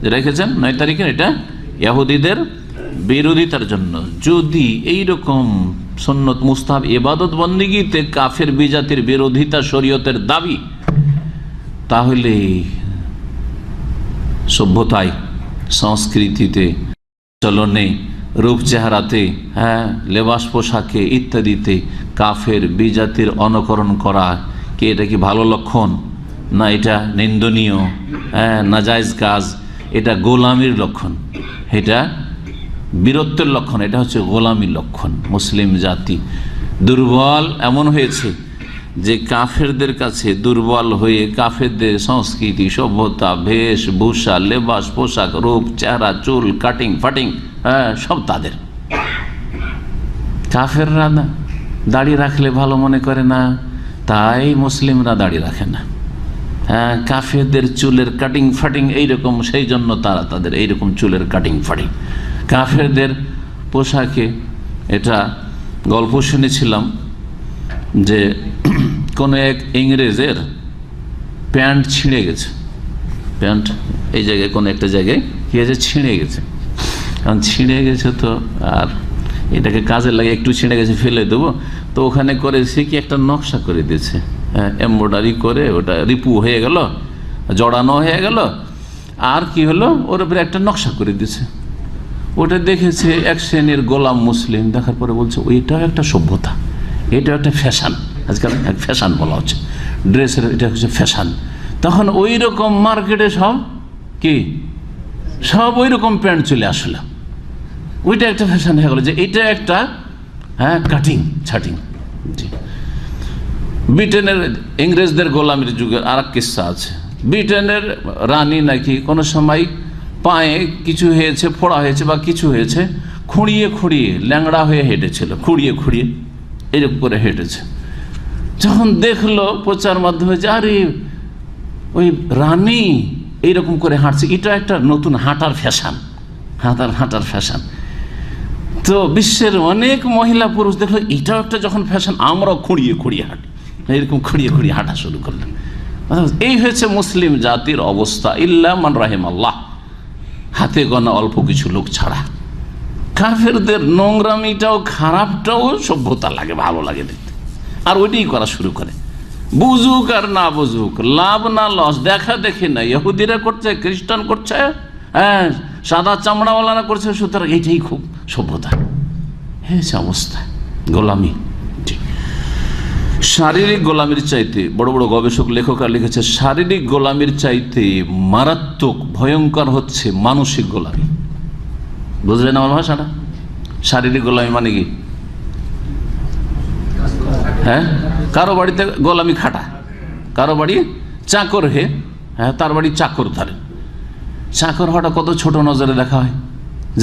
Speaker 1: যে রেখেছেন 9 তারিখের, এটা ইহুদিদের বিরোধিতার জন্য। যদি এইরকম সুন্নত মুস্তাহাব ইবাদত বন্দেগীতে কাফের বিজাতির বিরোধিতা শরীয়তের দাবি, তাহলে সভ্যতায়, সংস্কৃতিতে, চলনে, রূপ চেহারাতে, হ্যাঁ লেবাস পোশাকে ইত্যাদিতে কাফের বিজাতির অনুকরণ করা কি এটা কি ভালো লক্ষণ? না এটা নিন্দনীয়, হ্যাঁ নাজায়েজ কাজ, এটা গোলামির লক্ষণ, এটা বীরত্বের লক্ষণ, এটা হচ্ছে গোলামির লক্ষণ। মুসলিম জাতি দুর্বল এমন হয়েছে যে কাফেরদের কাছে দুর্বল হয়ে কাফেরদের সংস্কৃতি, সভ্যতা, বেশভূষা, লেবাস পোশাক, রূপ চেহারা, চুল কাটিং ফাটিং, হ্যাঁ সব তাদের। কাফেররা না দাড়ি রাখলে ভালো মনে করে না, তাই মুসলিমরা দাড়ি রাখে না। হ্যাঁ কাফেরদের চুলের কাটিং ফাটিং এইরকম, সেই জন্য তারা তাদের এইরকম চুলের কাটিং ফাটিং। কাফেরদের পোশাকে এটা গল্প শুনেছিলাম যে কোনো এক ইংরেজের প্যান্ট ছিঁড়ে গেছে, প্যান্ট এই জায়গায় কোনো একটা জায়গায় কি হয়েছে, ছিঁড়ে গেছে। কারণ ছিঁড়ে গেছে তো আর এটাকে কাজে লাগে, একটু ছিঁড়ে গেছে ফেলে দেবো, তো ওখানে করে সে কি একটা নকশা করে দিয়েছে, এমব্রয়ডারি করে ওটা রিপু হয়ে গেল, জড়ানো হয়ে গেল, আর কি হলো ওর উপরে একটা নকশা করে দিয়েছে। ওটা দেখেছে এক শ্রেণীর গোলাম মুসলিম, দেখার পরে বলছে ওইটাও একটা সভ্যতা, এটাও একটা ফ্যাশন, আজকাল এক ফ্যাশন বলা হচ্ছে ড্রেসের, এটা হচ্ছে ফ্যাশন। তখন ওই রকম মার্কেটে সব ওই রকম প্যান্ট চলে আসলো, ওইটা একটা ফ্যাশন হয়ে গেল যে এটা একটা কাটিং ছাটিং। ব্রিটেনের ইংরেজদের গোলামির যুগের আর এক কিস্সা আছে। ব্রিটেনের রানী নাকি কোনো সময় পায়ে কিছু হয়েছে, ফোড়া হয়েছে বা কিছু হয়েছে, খুঁড়িয়ে খুঁড়িয়ে ল্যাংড়া হয়ে হেঁটেছিল, খুঁড়িয়ে খুঁড়িয়ে এরকম করে হেঁটেছে। যখন দেখলো প্রচার মাধ্যমে যে আরে ওই রানী এইরকম করে হাঁটছে, এটা একটা নতুন হাঁটার ফ্যাশন, হাঁটার ফ্যাশন। তো বিশ্বের অনেক মহিলা পুরুষ দেখলো এটাও একটা যখন ফ্যাশন, আমরাও খুঁড়িয়ে খুঁড়িয়ে হাঁটি, এরকম খুঁড়িয়ে খুঁড়িয়ে হাঁটা শুরু করলাম। এই হয়েছে মুসলিম জাতির অবস্থা, ইল্লা মান রাহিম আল্লাহ, হাতে গোনা অল্প কিছু লোক ছাড়া। কাফেরদের নোংরামিটাও খারাপটাও সভ্যতা লাগে, ভালো লাগে দেখতে, আর ওইটাই করা শুরু করে। বুঝুক আর না বুঝুক, লাভ না লস, দেখা দেখি না। ইহুদিরা করছে, খ্রিস্টান করছে, হ্যাঁ, সাদা চামড়াওয়ালারা করছে, সুতরাং এইটাই খুব সভ্যতা। হ্যাঁ, অবস্থা গোলামি। শারীরিক গোলামির চাইতে, বড় বড় গবেষক লেখকরা লিখেছে, শারীরিক গোলামির চাইতে মারাত্মক ভয়ঙ্কর হচ্ছে মানসিক গোলামি। বুঝলেন আমার ভাষাটা? শারীরিক গোলামি মানে কি? হ্যাঁ, কারো বাড়িতে গোলামি খাটা, কারো বাড়ি চাকর হে, হ্যাঁ, তার বাড়ি চাকর ধরে। চাকর হওয়াটা কত ছোট নজরে দেখা হয়।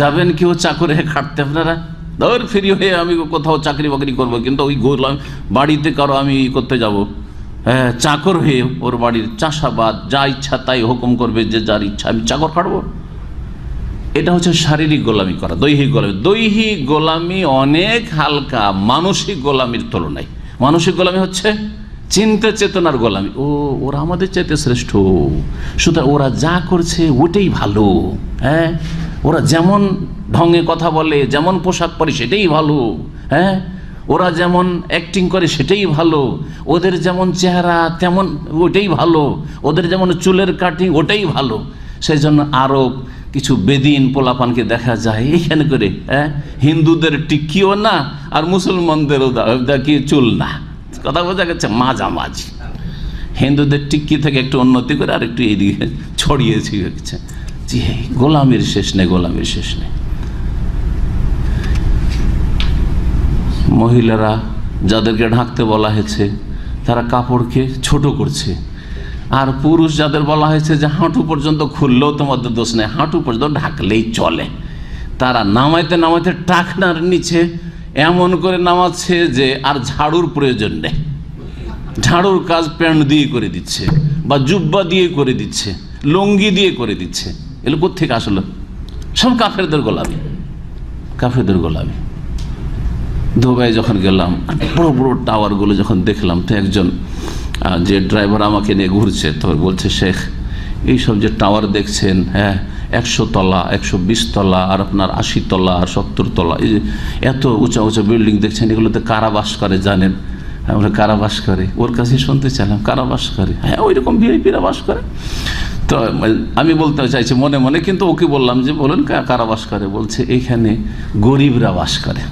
Speaker 1: যাবেন কেউ চাকর হে খাটতে, আপনারা ধর ফ্রি হয়ে আমি কোথাও চাকরি বাকরি করবো, কিন্তু ওই গোলাম বাড়িতে কারো আমি করতে যাব, হ্যাঁ, চাকর হয়ে ওর বাড়ির চাষাবাদ, যা ইচ্ছা তাই হুকুম করবে, যে যার ইচ্ছা আমি চাকর খাটবো। এটা হচ্ছে শারীরিক গোলামি করা, দৈহিক গোলামি। দৈহিক গোলামি অনেক হালকা মানসিক গোলামির তুলনায়। মানসিক গোলামি হচ্ছে চিন্তা চেতনার গোলামি। ওরা আমাদের চাইতে শ্রেষ্ঠ, সুতরাং ওরা যা করছে ওটাই ভালো, হ্যাঁ, ওরা যেমন ঢঙে কথা বলে, যেমন পোশাক পরে সেটাই ভালো, হ্যাঁ, ওরা যেমন অ্যাক্টিং করে সেটাই ভালো, ওদের যেমন চেহারা তেমন ওটাই ভালো, ওদের যেমন চুলের কাটিং ওটাই ভালো। সেই জন্য আরও কিছু বেদিন পোলাপানকে দেখা যায় এইখানে করে, হ্যাঁ, হিন্দুদের টিকিও না আর মুসলমানদেরও কি চুল না, কথা বোঝা গেছে, মাঝামাঝি। হিন্দুদের টিক্কি থেকে একটু উন্নতি করে আর একটু এইদিকে ছড়িয়েছি গেছে। জি, গোলামের শেষ নেই, গোলামের শেষ নেই। মহিলারা যাদেরকে ঢাকতে বলা হয়েছে তারা কাপড়কে ছোট করছে, আর পুরুষ যাদের বলা হয়েছে যে হাঁটু পর্যন্ত খুললেও তোমাদের দোষ নেই, হাঁটু পর্যন্ত ঢাকলেই চলে, তারা নামাইতে নামাইতে টাকনার নিচে এমন করে নামাচ্ছে যে আর ঝাড়ুর প্রয়োজন নেই। ঝাড়ুর কাজ প্যান্ট দিয়ে করে দিচ্ছে, বা জুব্বা দিয়ে করে দিচ্ছে, লুঙ্গি দিয়ে করে দিচ্ছে। এগুলো কোত্থেকে আসলো? সব কাফেরদের গোলামি, কাফেরদের গোলামি। দুবাই যখন গেলাম, বড় বড় টাওয়ারগুলো যখন দেখলাম, তো একজন যে ড্রাইভার আমাকে নিয়ে ঘুরছে, তো বলছে, শেখ, এইসব যে টাওয়ার দেখছেন, হ্যাঁ, 100 তলা, 120 তলা, আর আপনার 80 তলা আর 70 তলা, এই যে এত উঁচা উঁচা বিল্ডিং দেখছেন, এগুলোতে কারা বাস করে জানেন? আমরা কারা বাস করে, ওর কাছে শুনতে চাইলাম, কারা বাস করে? হ্যাঁ, ওই রকম ভিআইপিরা বাস করে। তো আমি বলতে চাইছি মনে মনে, কিন্তু ওকে বললাম যে বলেন কারা বাস করে? বলছে এইখানে গরিবরা বাস করে,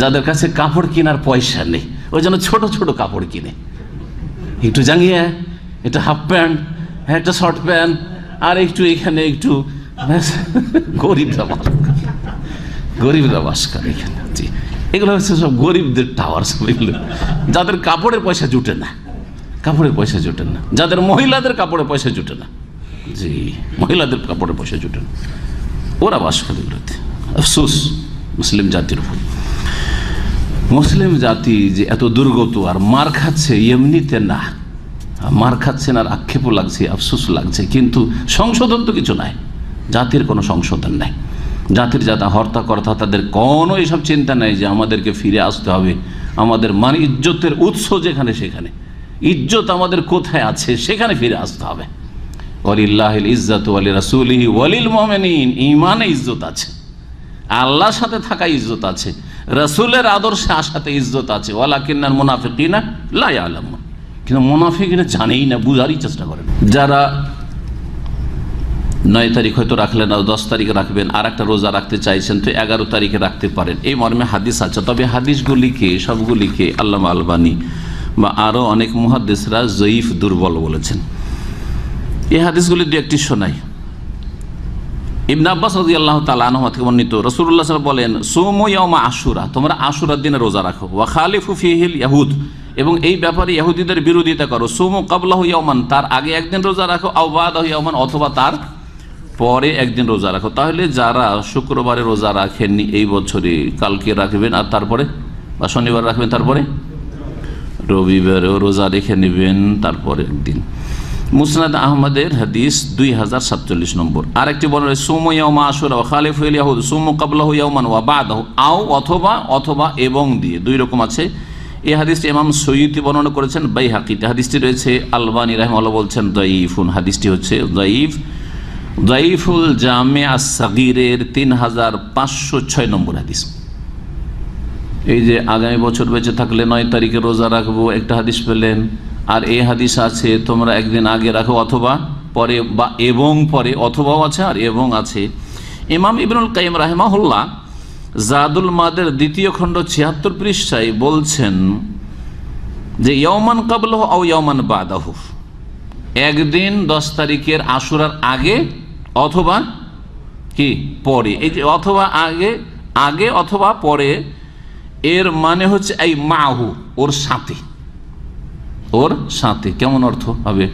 Speaker 1: যাদের কাছে কাপড় কেনার পয়সা নেই, ওই জন্য ছোট ছোট কাপড় কিনে, একটু জাঙ্গিয়া, একটু হাফ প্যান্ট, হ্যাঁ, একটা শর্ট প্যান্ট, আর একটু এখানে একটু, গরিবরা বাস করে, গরিবরা বাস করে এখানে। জি, এগুলো হচ্ছে সব গরিবদের টাওয়ার, সব এগুলো যাদের কাপড়ের পয়সা জুটে না, কাপড়ের পয়সা জুটে না, যাদের মহিলাদের কাপড়ের পয়সা জুটে না, জি, মহিলাদের কাপড়ের পয়সা জুটে না, ওরা বাস করে এগুলোতে। আফসোস মুসলিম জাতির উপর। মুসলিম জাতি যে এত দুর্গত আর মার খাচ্ছে, এমনিতে না, মার খাচ্ছেন আর আক্ষেপও লাগছে, আফসোস লাগছে, কিন্তু সংশোধন তো কিছু নাই, জাতির কোনো সংশোধন নাই। জাতির যারা হর্তাকর্তা তাদের কোনো এইসব চিন্তা নেই যে আমাদেরকে ফিরে আসতে হবে, আমাদের মানে ইজ্জতের উৎস যেখানে সেখানে, ইজ্জত আমাদের কোথায় আছে সেখানে ফিরে আসতে হবে। ওয়ালিল্লাহিল ইজ্জাতু ওয়ালি রাসূলিহি ওয়ালিল মুমিনিন, ঈমানে ইজ্জত আছে, আল্লাহর সাথে থাকা ইজ্জত আছে, রাসূলের আদর্শে আসাতে ইজ্জত আছে। ওয়ালাকিন্নাল মুনাফিকিনা লা ইয়ালামুন, কিন্তু মুনাফিকরা জানেই না, বুঝারই চেষ্টা করেন। যারা 9 তারিখ হয়তো রাখলেন, আর 10 তারিখে রাখবেন, আর একটা রোজা রাখতে চাইছেন, তো 11 তারিখে রাখতে পারেন, এই মর্মে হাদিস আছে। তবে হাদিসগুলিকে সবগুলিকে আল্লামা আলবানী বা আরও অনেক মুহাদ্দিসরা জয়ীফ, দুর্বল বলেছেন। এই হাদিসগুলি দু একটি শোনাই। ইবনে আব্বাস রাদিয়াল্লাহু তাআলা আনহু থেকে বর্ণিত, রাসূলুল্লাহ সাল্লাল্লাহু আলাইহি ওয়াসাল্লাম বলেন, সুমু ইয়াউমা আশুরা, তোমরা আশুরার দিনে রোজা রাখো, ওয়া খালিফু ফীহিল ইয়াহুদ, এবং এই ব্যাপারে ইহুদিদের বিরোধিতা করো। সুমু ক্বাবলাহু ইয়াওমান, তার আগে একদিন রোজা রাখো, আও বাদাহু ইয়াওমান, অথবা তার পরে একদিন রোজা রাখো। তাহলে যারা শুক্রবারে রোজা রাখেননি এই বছরে, কালকে রাখবেন, আর তারপরে বা শনিবার রাখবেন, তারপরে রবিবারেও রোজা রেখে নেবেন, তারপরে একদিন। মুসনাদ আহমদের হাদিস 2047 নম্বর। আরেকটি বলা হয়, সুমু ইয়াউমা আশুরা ওয়া খালিফু ফীহিল ইয়াহুদ, সুমু ক্বাবলাহু ইয়াওমান ওয়া বাদাহু, আও অথবা এবং দিয়ে, দুই রকম আছে। এই হাদিসটি ইমাম সয়্যুতি বর্ণনা করেছেন বাইহাকিতে। হাদিসটি রয়েছে, আলবানী রাহিমাহুল্লাহ বলছেন দাঈফুন, হাদিসটি হচ্ছে দাঈফ। দাঈফুল জামে আস-সাগীরের 3506 নম্বর হাদিস। এই যে আগামী বছর বেঁচে থাকলে 9 তারিখে রোজা রাখবো, একটা হাদিস পেলেন, আর এই হাদিস আছে তোমরা একদিন আগে রাখো অথবা পরে, বা এবং পরে, অথবাও আছে আর এবং আছে। ইমাম ইবনুল কাইয়িম রাহিমাহুল্লাহ জাদুল মাদের দ্বিতীয় খণ্ড ৭৬ পৃষ্ঠায় বলছেন যে ইয়াওমান ক্বাবলাহু আও ইয়াওমান বাদাহু, একদিন 10 তারিখের আশুরার আগে অথবা কি পরে। এই যে অথবা আগে, আগে অথবা পরে, এর মানে হচ্ছে এই মাহু, ওর সাথে, ওর সাথে। কেমন অর্থ হবে?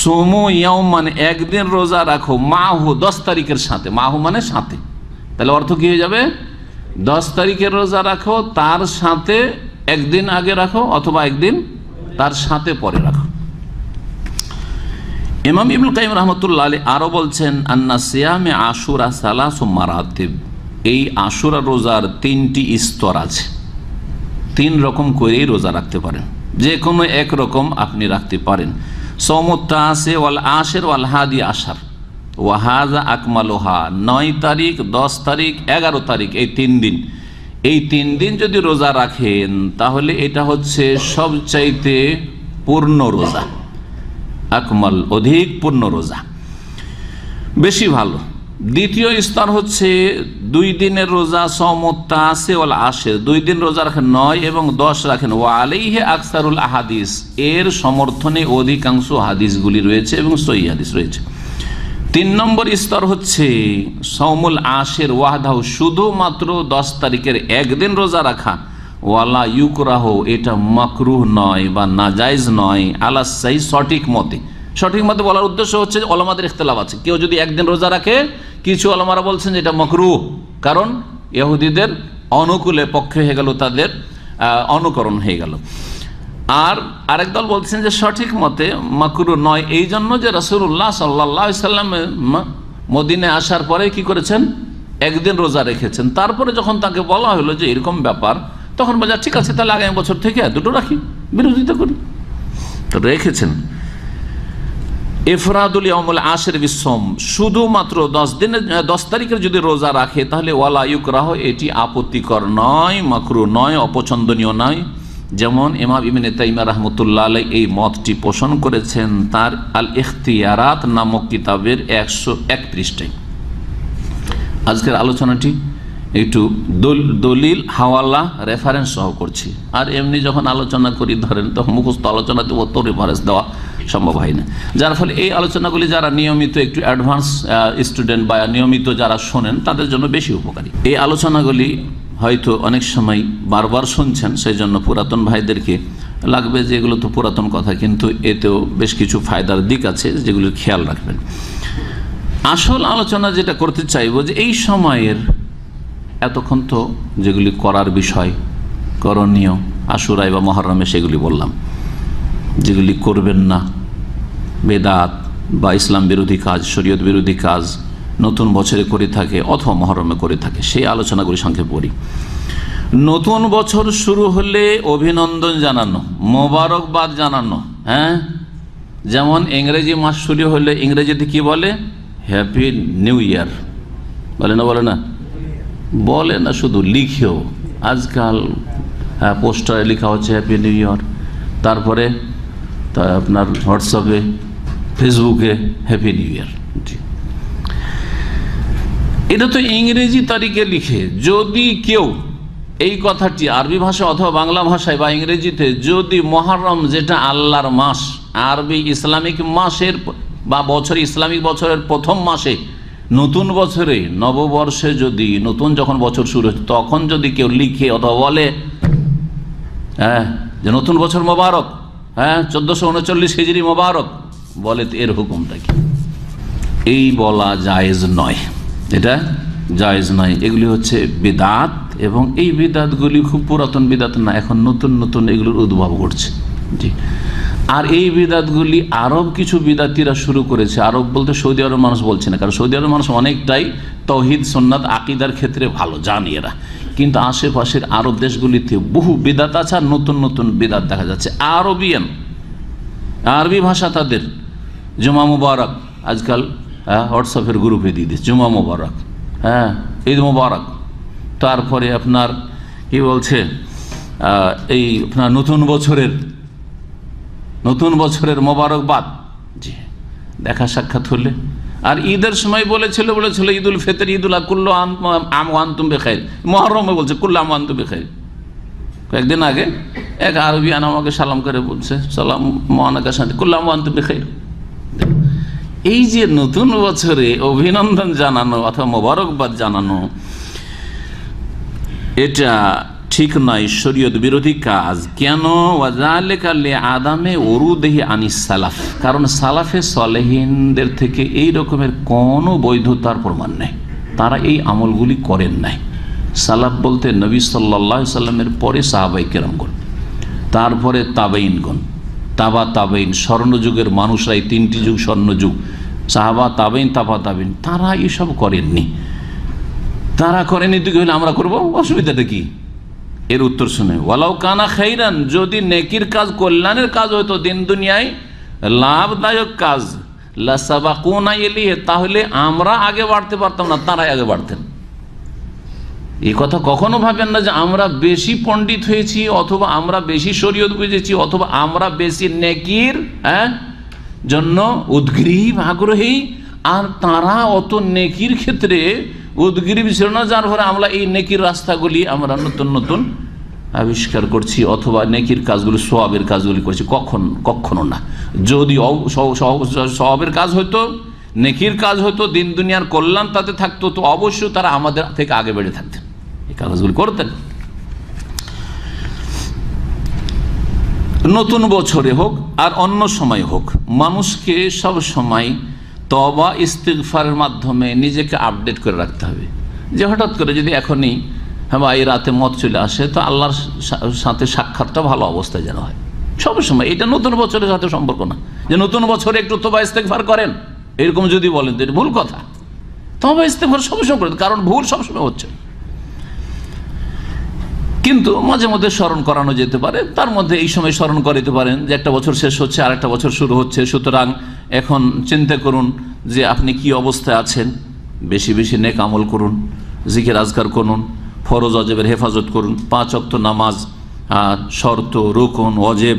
Speaker 1: সোমো ইয়াওম মানে একদিন রোজা রাখো, মাহু 10 তারিখের সাথে, মাহু মানে সাথে। তাহলে অর্থ কি হয়ে যাবে? 10 তারিখের রোজা রাখো, তার সাথে একদিন আগে রাখো অথবা একদিন তার সাথে পরে রাখো। ইমাম ইবনুল কাইয়িম রাহমাতুল্লাহ আলাইহি আরো বলছেন আন্না সিয়ামে আশুরা সালাসু মারাতিব, এই আশুরা রোজার 3টি স্তর আছে, 3 রকম করেই রোজা রাখতে পারেন, যে কোনো এক রকম আপনি রাখতে পারেন। সওমুত তাসে ওয়াল আশির ওয়াল হাদি আশার ওয়া হাযা আকমালুহা, 9 তারিখ, 10 তারিখ, 11 তারিখ, এই 3 দিন, এই 3 দিন যদি রোজা রাখেন তাহলে এটা হচ্ছে সবচাইতে পূর্ণ রোজা, আকমাল, অধিক পূর্ণ রোজা, বেশি ভালো। দ্বিতীয় স্তর হচ্ছে 2 দিনের রোজা, সওমুত তাসে ওয়াল আশির, 2 দিন রোজা রাখেন, 9 এবং 10 রাখেন। ওয়া আলাইহি আকসারুল আহাদিস, এর সমর্থনে অধিকাংশ হাদিসগুলি রয়েছে এবং সহিহ হাদিস রয়েছে। 3 নম্বর স্তর হচ্ছে সওমুল আশির ওয়াহদাহু, শুধুমাত্র 10 তারিখের একদিন রোজা রাখা। ওয়ালা ইউকরাহ, এটা মাকরুহ নয় বা নাজায়েজ নয়। আলা সাই, সঠিক মতে, সঠিক মতে বলার উদ্দেশ্য হচ্ছে ওলামাদের ইখতিলাফ আছে। কেউ যদি একদিন রোজা রাখে, কিছু ওলামারা বলছেন যে এটা মাকরুহ, কারণ ইহুদিদের অনুকূলে পক্ষে হয়ে গেল, তাদের অনুকরণ হয়ে গেল। আর আরেক দল বলছেন যে সঠিক মতে মাকরুহ নয়, এই জন্য যে রাসূলুল্লাহ সাল্লাল্লাহু আলাইহি সাল্লাম মদিনায় আসার পরে কি করেছেন? একদিন রোজা রেখেছেন। তারপরে যখন তাকে বলা হলো যে এরকম ব্যাপার, তখন বলে ঠিক আছে, তাহলে আগামী বছর থেকে 2টো রাখি, বিরোধিতা করি, তো রেখেছেন। ইফরাদুল ইয়াউমুল আশির বিসওম, শুধুমাত্র 10 তারিখের যদি রোজা রাখে তাহলে ওয়ালা ইউকরাহ, এটি আপত্তিকর নয়, মাকরুহ নয়, অপছন্দনীয় নয়। যেমন ইমাম ইবনে তাইমিয়া রাহমাতুল্লাহ আলাইহি এই মতটি পোষণ করেছেন তার আল ইখতিয়ারাত নামক কিতাবের 101 পৃষ্ঠায়। আজকের আলোচনাটি একটু দলিল, হাওয়ালা, রেফারেন্স সহ করছি। আর এমনি যখন আলোচনা করি ধরেন, তখন মুখস্থ আলোচনাতে অত রেফারেন্স দেওয়া সম্ভব হয় না, যার ফলে এই আলোচনাগুলি যারা নিয়মিত একটু অ্যাডভান্স স্টুডেন্ট বা নিয়মিত যারা শোনেন তাদের জন্য বেশি উপকারী। এই আলোচনাগুলি হয়তো অনেক সময় বারবার শুনছেন, সেই জন্য পুরাতন ভাইদেরকে লাগবে যে এগুলো তো পুরাতন কথা, কিন্তু এতেও বেশ কিছু ফায়দার দিক আছে যেগুলির খেয়াল রাখবেন। আসল আলোচনা যেটা করতে চাইব যে এই সময়ের এতক্ষণ তো যেগুলি করার বিষয়, করণীয় আশুরায় বা মুহররমে, সেগুলি বললাম। যেগুলি করবেন না, বেদাত বা ইসলাম বিরোধী কাজ, শরীয়ত বিরোধী কাজ নতুন বছরে করে থাকে অথবা মুহররমে করে থাকে, সেই আলোচনাগুলি সংক্ষেপে পড়ি। নতুন বছর শুরু হলে অভিনন্দন জানানো, মোবারকবাদ জানানো, হ্যাঁ, যেমন ইংরেজি মাস শুরু হলে ইংরেজিতে কি বলে? হ্যাপি নিউ ইয়ার বলে না? বলে না? বলে না, শুধু লিখেও আজকাল পোস্টারে লেখা হচ্ছে হ্যাপি নিউ ইয়ার, তারপরে আপনার হোয়াটসঅ্যাপে, ফেসবুকে হ্যাপি নিউ ইয়ার। এটা তো ইংরেজি তারিখে লিখে। যদি কেউ এই কথাটি আরবি ভাষা অথবা বাংলা ভাষায় বা ইংরেজিতে যদি মুহররম, যেটা আল্লাহর মাস, আরবি ইসলামিক মাসের বা বছর, ইসলামিক বছরের প্রথম মাসে, নতুন বছরে, নববর্ষে, যদি নতুন যখন বছর শুরু হচ্ছে তখন যদি কেউ লিখে অথবা বলে হ্যাঁ যে নতুন বছর মোবারক, হ্যাঁ 1439 হিজরি মোবারক, বলে তো এর হুকুমটা কি? এই বলা জায়েজ নয়, এটা জায়েজ নয়। এগুলি হচ্ছে বিদআত, এবং এই বিদআতগুলি খুব পুরাতন বিদআত না, এখন নতুন নতুন এগুলোর উদ্ভব ঘটছে। জি, আর এই বিদআতগুলি আরব কিছু বিদআতিরা শুরু করেছে। আরব বলতে সৌদি আরব মানুষ বলছে না, কারণ সৌদি আরব মানুষ অনেকটাই তাওহীদ সুন্নাত আকিদার ক্ষেত্রে ভালো জানে এরা, কিন্তু আশেপাশের আরব দেশগুলিতে বহু বিদআত আছে, আর নতুন নতুন বিদআত দেখা যাচ্ছে। আরবিয়ান, আরবি ভাষা তাদের, জুমা মুবারক আজকাল হোয়াটসঅ্যাপের গ্রুপে দিয়ে দিচ্ছে, জুমা মুবারক, হ্যাঁ ঈদ মুবারক। তারপরে আপনার কি বলছে, এই আপনার নতুন বছরের নতুন বছরের মোবারকবাদ। জি, দেখা সাক্ষাৎ হলে। আর ঈদের সময় বলেছিল ঈদুল ফিতর, ঈদুল কুল্লু আম ওয়া আনতুম বিখাইর। মুহররমে বলছে কুল্লু আম ওয়া আনতুম বিখাইর। কয়েকদিন আগে এক আরবিয়ান আমাকে সালাম করে বলছে, সালাম মোয়ানাকা শান্তি, কুল্লু আম ওয়া আনতুম বিখাইর। এই যে নতুন বছরে অভিনন্দন জানানো অথবা মোবারকবাদ জানানো, এটা ঠিক নয়, শরীয়ত বিরোধী কাজ। কেন? ওয়াজালিকা লিআদামে উরুদিহি আনিস সালাফ, কারণ সালাফে সালেহিনদের থেকে এই রকমের কোনো বৈধতার প্রমাণ নেই, তারা এই আমলগুলি করেন নাই। সালাফ বলতে নবী সাল্লাল্লাহু আলাইহি সাল্লামের পরে সাহাবায়ে কেরামগণ, তারপরে তাবেঈনগণ, তাবা তাবেঈন, স্বর্ণযুগের মানুষরা, এই তিনটি যুগ স্বর্ণযুগ, সাহাবা তাবেঈন তাবা তাবেঈন, তারা এসব করেননি। তারা করেনি তো কি হলে আমরা করবো? অসুবিধাটা কি? এর উত্তর শুনে, ওয়ালাউ কানা খাইরান, যদি নেকির কাজ, কল্যাণের কাজ হয়তো, দিন দুনিয়ায় লাভদায়ক কাজ, লাসাবাকুনা ইলাইহি, তাহলে আমরা আগে বাড়তে পারতাম না, তারাই আগে বাড়তেন। এই কথা কখনো ভাবেন না যে আমরা বেশি পণ্ডিত হয়েছি, অথবা আমরা বেশি শরীয়ত বুঝেছি, অথবা আমরা বেশি নেকির জন্য উদ্গ্রীব আগ্রহী, আর তারা অত নেকির ক্ষেত্রে উদ্গ্রীব ছিল না, যার ফলে আমরা এই নেকির রাস্তাগুলি আমরা নতুন নতুন আবিষ্কার করছি, অথবা নেকির কাজগুলি, সওয়াবের কাজগুলি করছি। কখনো না। যদি সওয়াবের কাজ হতো, নেকির কাজ হতো, দিন দুনিয়ার কল্যাণ তাতে থাকতো, তো অবশ্যই তারা আমাদের থেকে আগে বেড়ে থাকতেন, এই কাজগুলি করতেন। নতুন বছরে হোক আর অন্য সময় হোক, মানুষকে সব সময় তওবা ইস্তিগফারের মাধ্যমে নিজেকে আপডেট করে রাখতে হবে। যে হঠাৎ করে যদি এখনই এই রাতে মত চলে আসে, তো আল্লাহর সাথে সাক্ষাৎটা ভালো অবস্থায় যেন হয় সব সময়। এটা নতুন বছরের সাথে সম্পর্ক না যে নতুন বছরে একটু তওবা ইস্তিগফার করেন, এরকম যদি বলেন তো এটা ভুল কথা। তওবা ইস্তিগফার সবসময় করেন, কারণ ভুল সবসময় হচ্ছে, কিন্তু মাঝে মধ্যে স্মরণ করানো যেতে পারে। তার মধ্যে এই সময় স্মরণ করাতে পারেন যে একটা বছর শেষ হচ্ছে, আর একটা বছর শুরু হচ্ছে, সুতরাং এখন চিন্তা করুন যে আপনি কি অবস্থায় আছেন, বেশি বেশি নেক আমল করুন, জিকির আজকার করুন, ফরজ ওয়াজিবের হেফাজত করুন, 5 ওয়াক্ত নামাজ শর্ত, রুকন, ওয়াজিব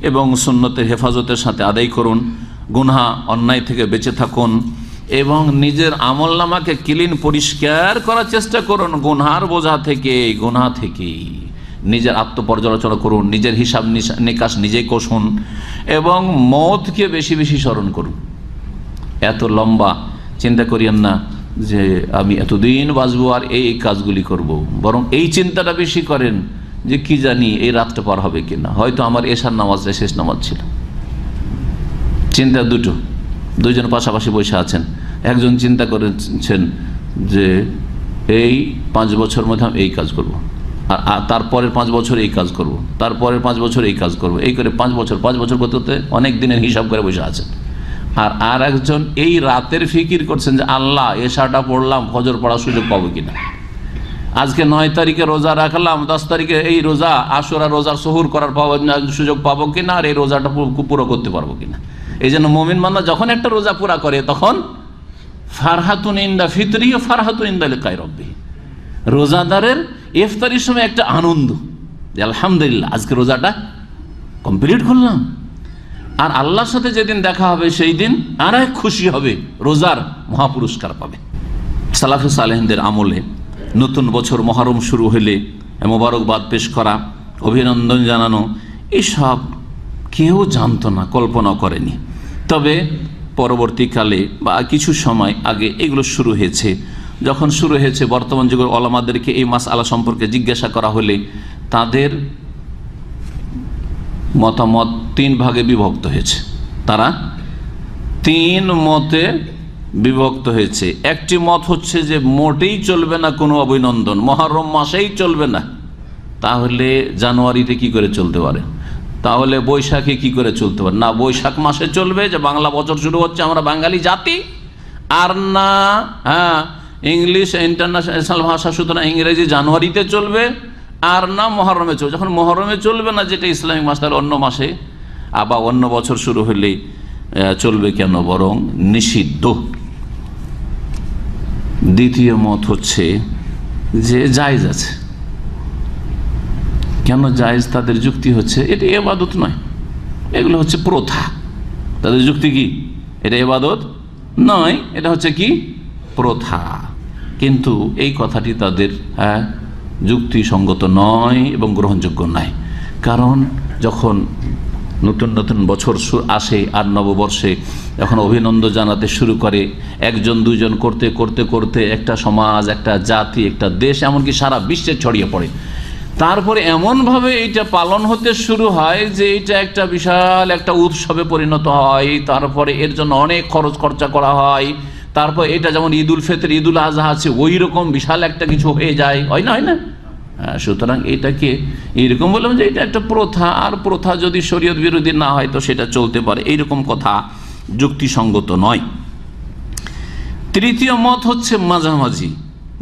Speaker 1: এবং সুন্নতের হেফাজতের সাথে আদায় করুন, গুনাহ অন্যায় থেকে বেঁচে থাকুন, এবং নিজের আমলনামাকে ক্লিন, পরিষ্কার করার চেষ্টা করুন গুনহার বোঝা থেকে, গুনাহ থেকে। নিজের আত্মপর্যালোচনা করুন, নিজের হিসাব নিকাশ নিজেই কষুন, এবং মওতকে বেশি বেশি স্মরণ করুন। এত লম্বা চিন্তা করিয়েন না যে আমি এতদিন বাঁচবো আর এই কাজগুলি করব, বরং এই চিন্তাটা বেশি করেন যে কি জানি এই রাতটা পার হবে কিনা, হয়তো আমার এশার নামাজটা শেষ নামাজ ছিল। চিন্তা দুইজন পাশাপাশি বসে আছেন, একজন চিন্তা করেছেন যে এই 5 বছর মধ্যে আমি এই কাজ করব, আর তারপরের 5 বছর এই কাজ করব, তারপরের 5 বছর এই কাজ করব, এই করে 5 বছর করতে করতে অনেক দিনের হিসাব করে বসে আছেন। আর একজন এই রাতের ফিকির করছেন যে আল্লাহ এশাটা পড়লাম, ফজর পড়ার সুযোগ পাবো কিনা, আজকে 9 তারিখে রোজা রাখলাম, 10 তারিখে এই রোজা আশুরা রোজার সহুর করার সুযোগ পাবো কিনা, আর এই রোজাটা পুরো করতে পারবো কিনা। এই জন্য মুমিন বান্দা যখন একটা রোজা পুরা করে, তখন ফারহাতুন ইনদা ফিতরি ও ফারহাতুন ইনদা লিকাই রাব্বিহি, রোজাদারের ইফতারির সময় একটা আনন্দ যে আলহামদুলিল্লাহ আজকে রোজাটা কমপ্লিট করলাম, আর আল্লাহর সাথে যেদিন দেখা হবে সেই দিন আর এক খুশি হবে, রোজার মহাপুরস্কার পাবে। সালাফে সালেহিনদের আমলে নতুন বছর মুহররম শুরু হলে মোবারকবাদ পেশ করা, অভিনন্দন জানানো, এসব কেউ জানতো না, কল্পনা করেনি। তবে পরবর্তীকালে বা কিছু সময় আগে এগুলো শুরু হয়েছে। যখন শুরু হয়েছে, বর্তমান যুগের ওলামাদেরকে এই মাসআলা সম্পর্কে জিজ্ঞাসা করা হলে তাদের মতামত 3 ভাগে বিভক্ত হয়েছে। তারা 3 মতে বিভক্ত হয়েছে। একটি মত হচ্ছে যে মোটেই চলবে না কোনো অভিনন্দন, মুহররম মাসেই চলবে না। তাহলে জানুয়ারিতে কি করে চলতে পারে? তাহলে বৈশাখে কি করে চলতে পারে? না বৈশাখ মাসে চলবে, যে বাংলা বছর শুরু হচ্ছে, আমরা বাঙালি জাতি, আর না ইংলিশ ইন্টারন্যাশনাল ভাষা, সুতরাং ইংরেজি জানুয়ারিতে চলবে, আর না মুহররমে চলবে। যখন মুহররমে চলবে না, যেটা ইসলামিক মাস, তাহলে অন্য মাসে আবার অন্য বছর শুরু হলে চলবে কেন, বরং নিষিদ্ধ। দ্বিতীয় মত হচ্ছে যে জায়েজ আছে। কেন জায়েজ? তাদের যুক্তি হচ্ছে এটা ইবাদত নয়, এগুলো হচ্ছে প্রথা। তাদের যুক্তি কি? এটা ইবাদত নয়, এটা হচ্ছে কি? প্রথা। কিন্তু এই কথাটি তাদের যুক্তিসঙ্গত নয় এবং গ্রহণযোগ্য নয়। কারণ যখন নতুন নতুন বছর আসে আর নববর্ষে যখন অভিনন্দন জানাতে শুরু করে, একজন দুজন করতে করতে করতে একটা সমাজ, একটা জাতি, একটা দেশ, এমনকি সারা বিশ্বে ছড়িয়ে পড়ে। তারপরে এমনভাবে এটা পালন হতে শুরু হয় যে এটা একটা বিশাল একটা উৎসবে পরিণত হয়। তারপরে এর জন্য অনেক খরচা করা হয়। তারপর এটা যেমন ঈদ উল ফিতর, ঈদ উল আজহা আছে, ওই রকম বিশাল একটা কিছু হয়ে যায়, হয় না? সুতরাং এটাকে এইরকম বললাম যে এটা একটা প্রথা, আর প্রথা যদি শরীয়ত বিরোধী না হয় তো সেটা চলতে পারে, এইরকম কথা যুক্তিসঙ্গত নয়। তৃতীয় মত হচ্ছে মাঝামাঝি,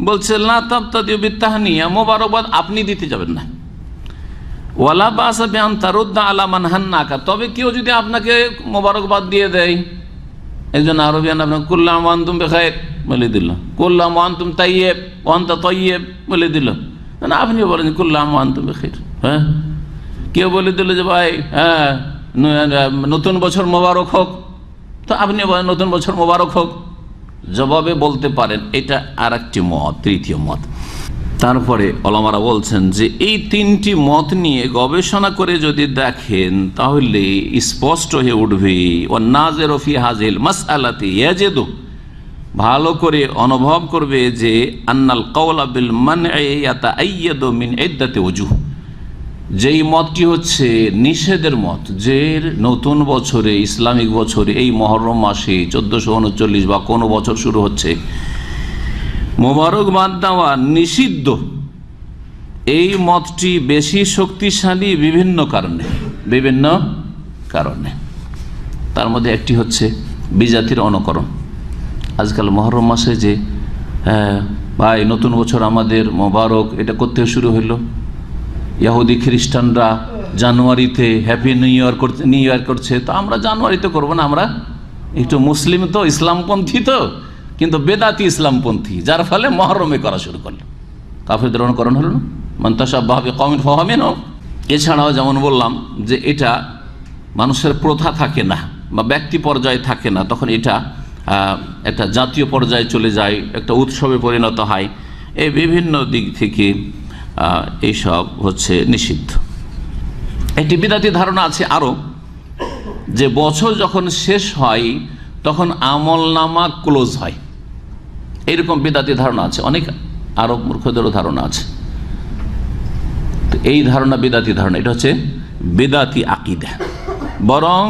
Speaker 1: বলছে লা তাবতাদিউ বিত্তাহনিয়া, মোবারকবাদ আপনি দিতে যাবেন না। ওয়ালা বাসা বিআন তারুদ্দা আলা মান হান্নাকা, তবে কেউ যদি আপনাকে মোবারকবাদ দিয়ে দেয়, একজন আরবিয়ান আপনাকে কুল্লা আম ওয়া আনতুম বিখাইর বলে দিল, কুল্লা আম ওয়া আনতুম তাইয়্যিব ওয়া আনতা তাইয়্যিব বলে দিল, না আপনিও বলেন কুল্লা আম ওয়া আনতুম বিখাইর। হ্যাঁ, কেউ বলে দিল যে ভাই নতুন বছর মোবারক হোক, তো আপনিও বলেন নতুন বছর মোবারক হোক, জবাবে বলতে পারেন। এটা আর একটি মত, তৃতীয় মত। তারপরে ওলামারা বলছেন যে এই তিনটি মত নিয়ে গবেষণা করে যদি দেখেন তাহলে স্পষ্ট হয়ে উঠবে, ওয়ান্নাযিরু ফি হাযিল মাসআলাতি ইয়াজিদু, ভালো করে অনুভব করবে যে আন্নাল কাওলা বিল মানঈ ইয়াতাআইয়াদু মিন ইদ্দাতি ওজুহ, যেই মতটি হচ্ছে নিষেধের মত, যে নতুন বছরে, ইসলামিক বছরে, এই মহরম মাসে 1439 বা কোনো বছর শুরু হচ্ছে, মোবারকবাদ দেওয়া নিষিদ্ধ, এই মতটি বেশি শক্তিশালী বিভিন্ন কারণে। তার মধ্যে একটি হচ্ছে বিজাতির অনুকরণ। আজকাল মহরম মাসে যে ভাই নতুন বছর আমাদের মোবারক, এটা করতে শুরু হইল। ইহুদি খ্রিস্টানরা জানুয়ারিতে হ্যাপি নিউ ইয়ার করছে, তো আমরা জানুয়ারিতে করবো না, আমরা একটু মুসলিম তো, ইসলামপন্থী তো, কিন্তু বেদাতি ইসলামপন্থী, যার ফলে মহরমে করা শুরু করলো। কাফিরদের অনুকরণ হলো না, মান তাশাব্বাহা বিকওমিন ফাহুয়া মিনহুম। এছাড়াও যেমন বললাম যে এটা মানুষের প্রথা থাকে না বা ব্যক্তি পর্যায়ে থাকে না, তখন এটা একটা জাতীয় পর্যায়ে চলে যায়, একটা উৎসবে পরিণত হয়। এই বিভিন্ন দিক থেকে এইসব হচ্ছে নিষিদ্ধ। একটি বিদাতি ধারণা আছে আরও, যে বছর যখন শেষ হয় তখন আমলনামা ক্লোজ হয়, এইরকম বিদাতি ধারণা আছে। অনেক আরব মূর্খদেরও ধারণা আছে। তো এই ধারণা বিদাতি ধারণা, এটা হচ্ছে বিদাতি আকীদা। বরং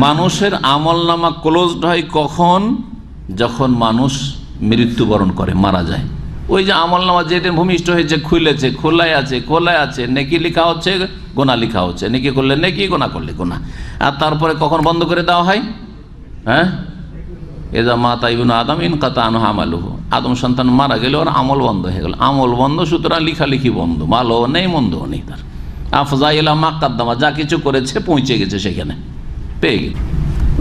Speaker 1: মানুষের আমলনামা ক্লোজড হয় কখন? যখন মানুষ মৃত্যুবরণ করে, মারা যায়। ওই যে আমলনামা যেদিন ভূমিষ্ঠ হয়েছে, খুলেছে, খোলায় আছে, নেকি লেখা হচ্ছে, গোনা লেখা হচ্ছে, নেকি করলে নেকি, গোনা করলে গোনা। আর তারপরে কখন বন্ধ করে দেওয়া হয়? হ্যাঁ, এজা মাতা ইবনু আদম ইনকাতা আনহু আমালুহু, আদম সন্তান মারা গেলে ওর আমল বন্ধ হয়ে গেল। আমল বন্ধ, সুতরাং লেখালেখি বন্ধ, ভালো নেই মন্দও নেই, তার আফজাইলা মা কাদ্দামা, যা কিছু করেছে পৌঁছে গেছে, সেখানে পেয়ে গেল।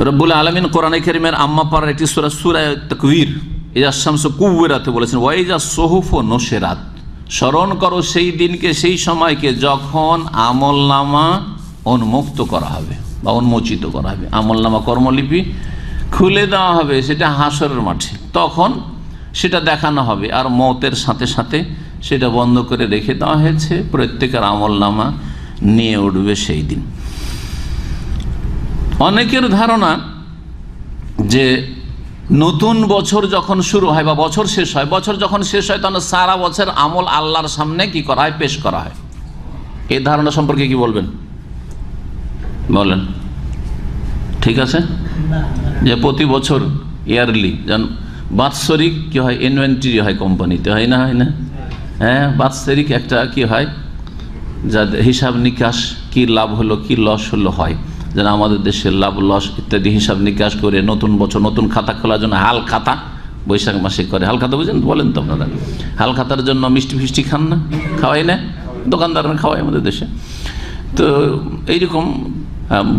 Speaker 1: রব্বুল আলামিন কোরআনে কারীমের আম্মা পাড়ার একটি সূরা, সূরা তাকবীর, ইজা শামসু কুওয়িরাতে বলেছেন, ওয়াইজা সুহুফু নুশিরাত, স্মরণ করো সেই দিনকে, সেই সময়কে যখন আমলনামা উন্মুক্ত করা হবে বা উন্মোচিত করা হবে, আমলনামা কর্মলিপি খুলে দেওয়া হবে, সেটা হাসরের মাঠে, তখন সেটা দেখানো হবে। আর মওতের সাথে সাথে সেটা বন্ধ করে রেখে দেওয়া হয়েছে, প্রত্যেকের আমলনামা নিয়ে উঠবে সেই দিন। অনেকের ধারণা যে নতুন বছর যখন শুরু হয় বা বছর শেষ হয়, বছর যখন শেষ হয় তখন সারা বছর আমল আল্লাহর সামনে কি করা হয়? পেশ করা হয়। এই ধারণা সম্পর্কে কি বলবেন? বলেন। ঠিক আছে, যে প্রতি বছর ইয়ারলি যেন বাৎসরিক কি হয়, ইনভেন্টরি হয় কোম্পানিতে, হয় না? হ্যাঁ, বাৎসরিক একটা কি হয়, যাদের হিসাব নিকাশ, কি লাভ হলো কি লস হলো হয়, যেন আমাদের দেশের লাভ লস ইত্যাদি হিসাব নিকাশ করে নতুন বছর নতুন খাতা খোলার জন্য হাল খাতা বৈশাখ মাসে করে। হাল খাতা বুঝেন, বলেন তো আপনারা? হাল খাতার জন্য মিষ্টি ফিষ্টি খান না, খাওয়াই না, দোকানদাররা খাওয়াই আমাদের দেশে। তো এইরকম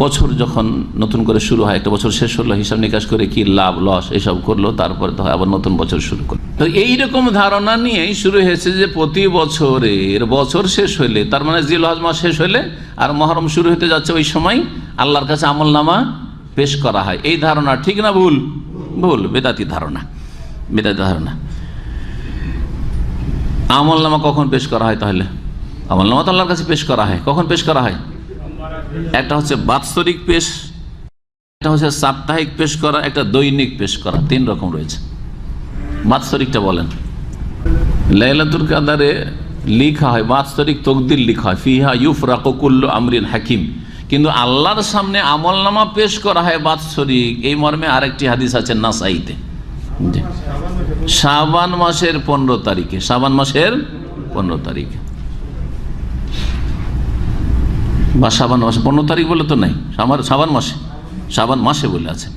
Speaker 1: বছর যখন নতুন করে শুরু হয়, একটা বছর শেষ হলো, হিসাব নিকাশ করে কি লাভ লস এসব করলো, তারপরে তো আবার নতুন বছর শুরু করলো। তো এইরকম ধারণা নিয়েই শুরু হয়েছে যে প্রতি বছরের বছর শেষ হইলে, তার মানে জিলহজ মাস শেষ হইলে আর মহরম শুরু হতে যাচ্ছে, ওই সময় আল্লাহর কাছে আমল নামা পেশ করা হয়। এই ধারণা ঠিক না ভুল? ভুল, বেদাতি ধারণা, বেদাতি ধারণা। আমল নামা কখন পেশ করা হয়? তাহলে আমল নামা তো আল্লাহর কাছে পেশ করা হয়, কখন পেশ করা হয়? একটা হচ্ছে বাৎসরিক পেশ, একটা হচ্ছে সাপ্তাহিক পেশ করা, একটা দৈনিক পেশ করা, 3 রকম রয়েছে। বাৎসরিকটা বলেন। লাইলাতুল কাদরে লিখা হয় বাৎসরিক তকদির লিখা হয়, ফিহা ইউফরাকু কুল্লু আমরিন হাকিম, কিন্তু আল্লাহর সামনে আমলনামা পেশ করা হয় বাৎসরিক। এই মর্মে আরেকটি হাদিস আছে নাসাইতে, শাবান মাসের 15 তারিখে, শাবান মাসের 15 তারিখে বা শাবান মাসে 15 তারিখ বলে তো নাই, শাবান মাসে, শাবান মাসে বলে আছে।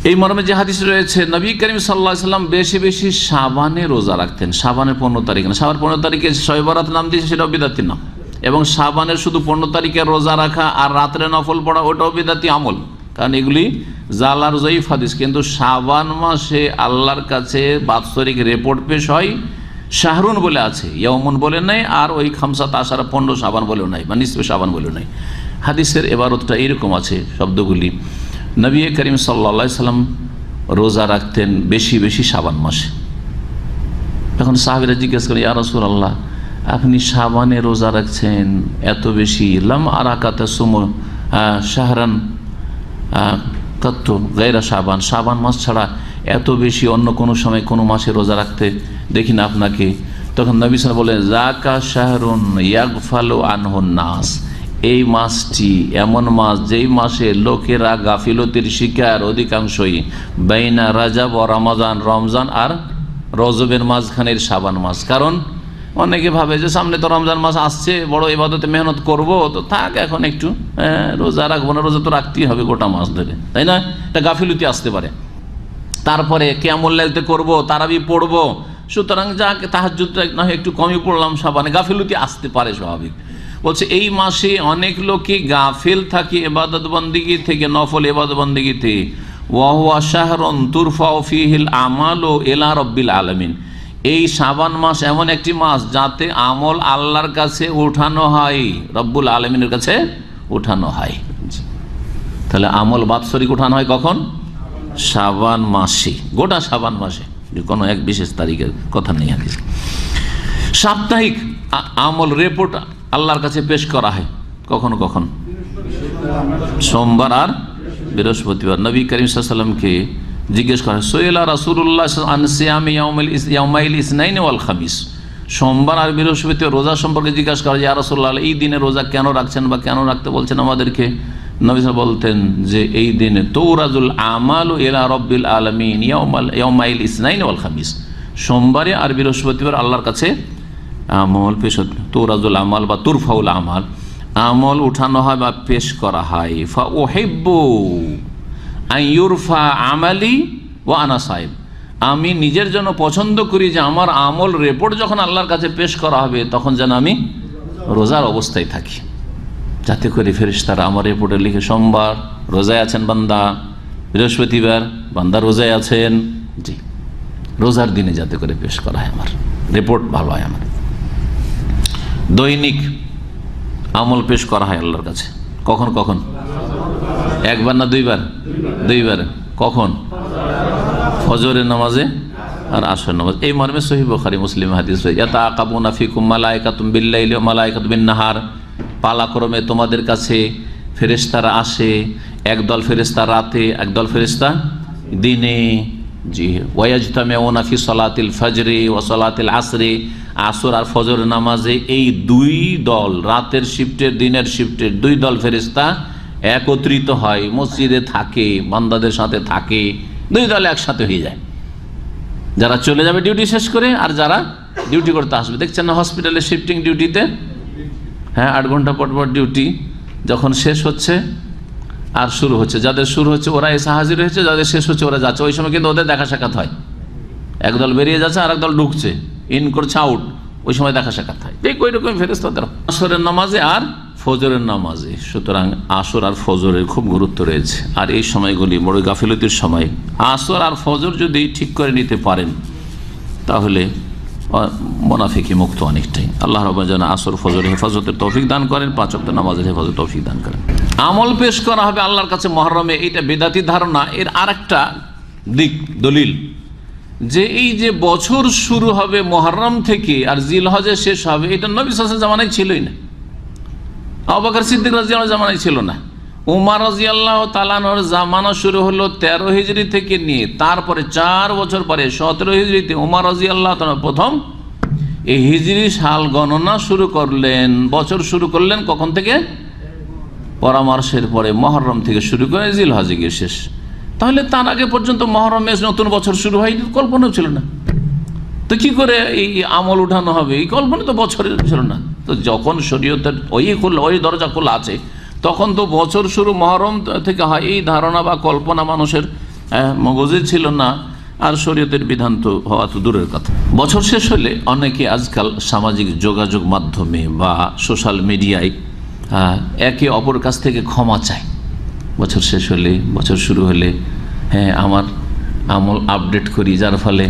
Speaker 1: এই মর্মে যে হাদিস রয়েছে, নবী করিম সাল্লাল্লাহু আলাইহি ওয়াসাল্লাম বেশি বেশি শাবানে রোজা রাখতেন। শাবানের 15 তারিখ না, শাবান 15 তারিখে শবে বরাত নাম দিয়েছে, সেটাও বিদাতি নাম। এবং শাবানের শুধু 15 তারিখে রোজা রাখা আর রাত্রে নফল পড়া, ওটাও বিদাতি আমল, কারণ এগুলি জালার জয়ীফ হাদিস। কিন্তু শাবান মাসে আল্লাহর কাছে বাৎসরিক রিপোর্ট পেশ হয়, শাহরুন বলে আছে, ইয়ামুন বলে নাই, আর ওই খামসাত আশারা 15 শাবান বলেও নাই, বা নিসফে শাবান বলেও নাই। হাদিসের এবারতটা এইরকম আছে শব্দগুলি। নবী করিম সাল্লাল্লাহু আলাইহি সাল্লাম রোজা রাখতেন বেশি বেশি শাবান মাসে। তখন সাহাবীরা জিজ্ঞেস করেন, ইয়া রাসূলুল্লাহ, আপনি শাবানে রোজা রাখছেন এত বেশি, লাম আরাকাতা সুমু শাহরান কত গায়রা শাবান, শাবান মাস ছাড়া এত বেশি অন্য কোনো সময় কোনো মাসে রোজা রাখতে দেখি না আপনাকে। তখন নবী সাল্লাল্লাহু আলাইহি ওয়াসাল্লাম বলেন, যাকা শাহরুন ইয়াগফালু আনহুন নাস, এই মাসটি এমন মাস যেই মাসে লোকেরা গাফিলতির শিকার অধিকাংশই, বাইনা রাজাব ও রমজান, রমজান আর রজবের মাঝখানের শাবান মাস। কারণ অনেকে ভাবে যে সামনে তো রমজান মাস আসছে, বড় ইবাদতে মেহনত করব, তো থাক এখন একটু রোজা রাখবো না, রোজা তো রাখতেই হবে গোটা মাস ধরে, তাই না? এটা গাফিলতি আসতে পারে। তারপরে কিয়ামুল লাইলতে করব, তারাবি পড়বো, সুতরাং যাকে তাহাজ্জুদটা না হয় একটু কমই পড়লাম শাবানে, গাফিলতি আসতে পারে স্বাভাবিক। বলছে এই মাসে অনেক লোকই গাফিল থাকে ইবাদত বন্দেগী থেকে, নফল ইবাদত বন্দেগী থেকে। ওয়া হুয়া শাহরুন তুরফাউ ফীহিল আমালু ইলা রাব্বিল আলামিন, এই শাবান মাস এমন একটি মাস যাতে আমল আল্লাহর কাছে উঠানো হয়, রব্বুল আলামিনের কাছে উঠানো হয়। তাহলে আমল বাৎসরিক উঠানো হয় কখন? শাবান মাসে, গোটা শাবান মাসে, কোনো এক বিশেষ তারিখের কথা নেই হাদিস। সাপ্তাহিক আমল রিপোর্ট আল্লাহর কাছে পেশ করা হয় কখন কখন? সোমবার আর বৃহস্পতিবার। নবী করিম সাল্লাল্লাহু আলাইহি ওয়াসাল্লামকে জিজ্ঞেস করা, সোয়েলা রাসূলুল্লাহ আন সিয়ামি ইয়াউমাইল ইসনাইন ওয়াল খামিস, সোমবার আর বৃহস্পতিবার রোজা সম্পর্কে জিজ্ঞাসা করা, ইয়া রাসূলুল্লাহ, এই দিনে রোজা কেন রাখছেন বা কেন রাখতে বলছেন আমাদেরকে? নবী সাল্লাল্লাহু বলতেন যে এই দিনে তুরাজুল আমালু ইলা রাব্বিল আলামিন ইয়াউমাইল ইসনাইন ওয়াল খামিস, সোমবারে আর বৃহস্পতিবার আল্লাহর কাছে আমল পেশ, তুরাজুল আমাল বা তুরফাউল আমাল, আমল উঠানো হয় বা পেশ করা হয়। ফা উহিব্বু আন ইউরফা আমালি ওয়া আনা সাইম, আমি নিজের জন্য পছন্দ করি যে আমার আমল রিপোর্ট যখন আল্লাহর কাছে পেশ করা হবে তখন যেন আমি রোজার অবস্থায় থাকি, যাতে করে ফেরেশতারা আমার রিপোর্টে লিখে সোমবার রোজায় আছেন বান্দা, বৃহস্পতিবার বান্দা রোজায় আছেন। জি, রোজার দিনে যাতে করে পেশ করা হয়, আমার রিপোর্ট ভালো হয়। আমার দৈনিক আমল পেশ করা হয় আল্লাহর কাছে কখন কখন? একবার না দুইবার? দুইবার। কখন? ফজরের নামাজে আর আসর নামাজ। এই মর্মে সহিহ বুখারী মুসলিম হাদিস রয়েছে, ইয়াতাআকাবুনা ফিকুম মালায়েকাতুম বিল-লাইলি ওয়া মালায়েকাতুম বিন-নাহার, পালাক্রমে তোমাদের কাছে ফেরেশতারা আসে, একদল ফেরেশতা রাতে, একদল ফেরেশতা দিনে। জি, ওয়ায়াজতামিউনা ফি সালাতিল ফজরি ওয়া সালাতিল আসরি, আসর আর ফজর নামাজে এই দুই দল, রাতের শিফটের দিনের শিফটের দুই দল ফেরেশতা একত্রিত হয়, মসজিদে থাকে, বান্দাদের সাথে থাকে, দুই দল একসাথে হয়ে যায়। যারা চলে যাবে ডিউটি শেষ করে আর যারা ডিউটি করতে আসবে। দেখছেন না হসপিটালে শিফটিং ডিউটিতে, হ্যাঁ 8 ঘন্টা পর পর ডিউটি, যখন শেষ হচ্ছে আর শুরু হচ্ছে, যাদের শুরু হচ্ছে ওরা এসে হাজির হয়েছে, যাদের শেষ হচ্ছে ওরা যাচ্ছে। ওই সময় কিন্তু ওদের দেখা সাক্ষাৎ হয়, একদল বেরিয়ে যাচ্ছে আর একদল ঢুকছে, ইন করছে আউট, ওই সময় দেখা সাক্ষাৎ হয়। ঠিক ওই রকম ফেরেশতাদের আসরের নামাজে আর ফজরের নামাজে। সুতরাং আসর আর ফজরের খুব গুরুত্ব রয়েছে, আর এই সময়গুলি বড় গাফিলতির সময়। আসর আর ফজর যদি ঠিক করে নিতে পারেন তাহলে মুনাফিকি মুক্ত অনেকটাই। আল্লাহ রাব্বুল যেন আসর ফজর হেফাজতের তৌফিক দান করেন, 5 ওয়াক্ত নামাজের হেফাজতের তৌফিক দান করেন। আমল পেশ করা হবে আল্লাহর কাছে মহরমে, এটা বেদাতি ধারণা। এর আর একটা দিক দলিল, যে এই যে বছর শুরু হবে মুহররম থেকে আর জিলহজে শেষ হবে, এটা নবী সাল্লাল্লাহু আলাইহি ওয়াসাল্লাম জামানায় ছিলই না, আবু বকর সিদ্দিক রাদিয়াল্লাহু জামানায় ছিল না, উমর রাদিয়াল্লাহু তাআলা আনহুর জামানা শুরু হলো 13 হিজরি থেকে নিয়ে, তারপরে 4 বছর পরে 17 হিজরিতে উমর রাদিয়াল্লাহু তাআলা প্রথম এই হিজরি সাল গণনা শুরু করলেন। বছর শুরু করলেন কখন থেকে? পরামর্শের পরে মুহররম থেকে শুরু করে জিলহজে গিয়ে শেষ। তাহলে তার আগে পর্যন্ত মুহররমে নতুন বছর শুরু হয়, কল্পনাও ছিল না। তো কি করে এই আমল উঠানো হবে, এই কল্পনা তো বছরের ছিল না। তো যখন শরীয়তের ওই দরজা খোলা আছে, তখন তো বছর শুরু মুহররম থেকে হয়, এই ধারণা বা কল্পনা মানুষের মগজে ছিল না। আর শরীয়তের বিধান তো হওয়া তো দূরের কথা। বছর শেষ হলে অনেকে আজকাল সামাজিক যোগাযোগ মাধ্যমে বা সোশ্যাল মিডিয়ায় একে অপর কাছ থেকে ক্ষমা চায়। বছর শেষ হলে, বছর শুরু হলে, হ্যাঁ আমার আমল আপডেট করি, যার ফলে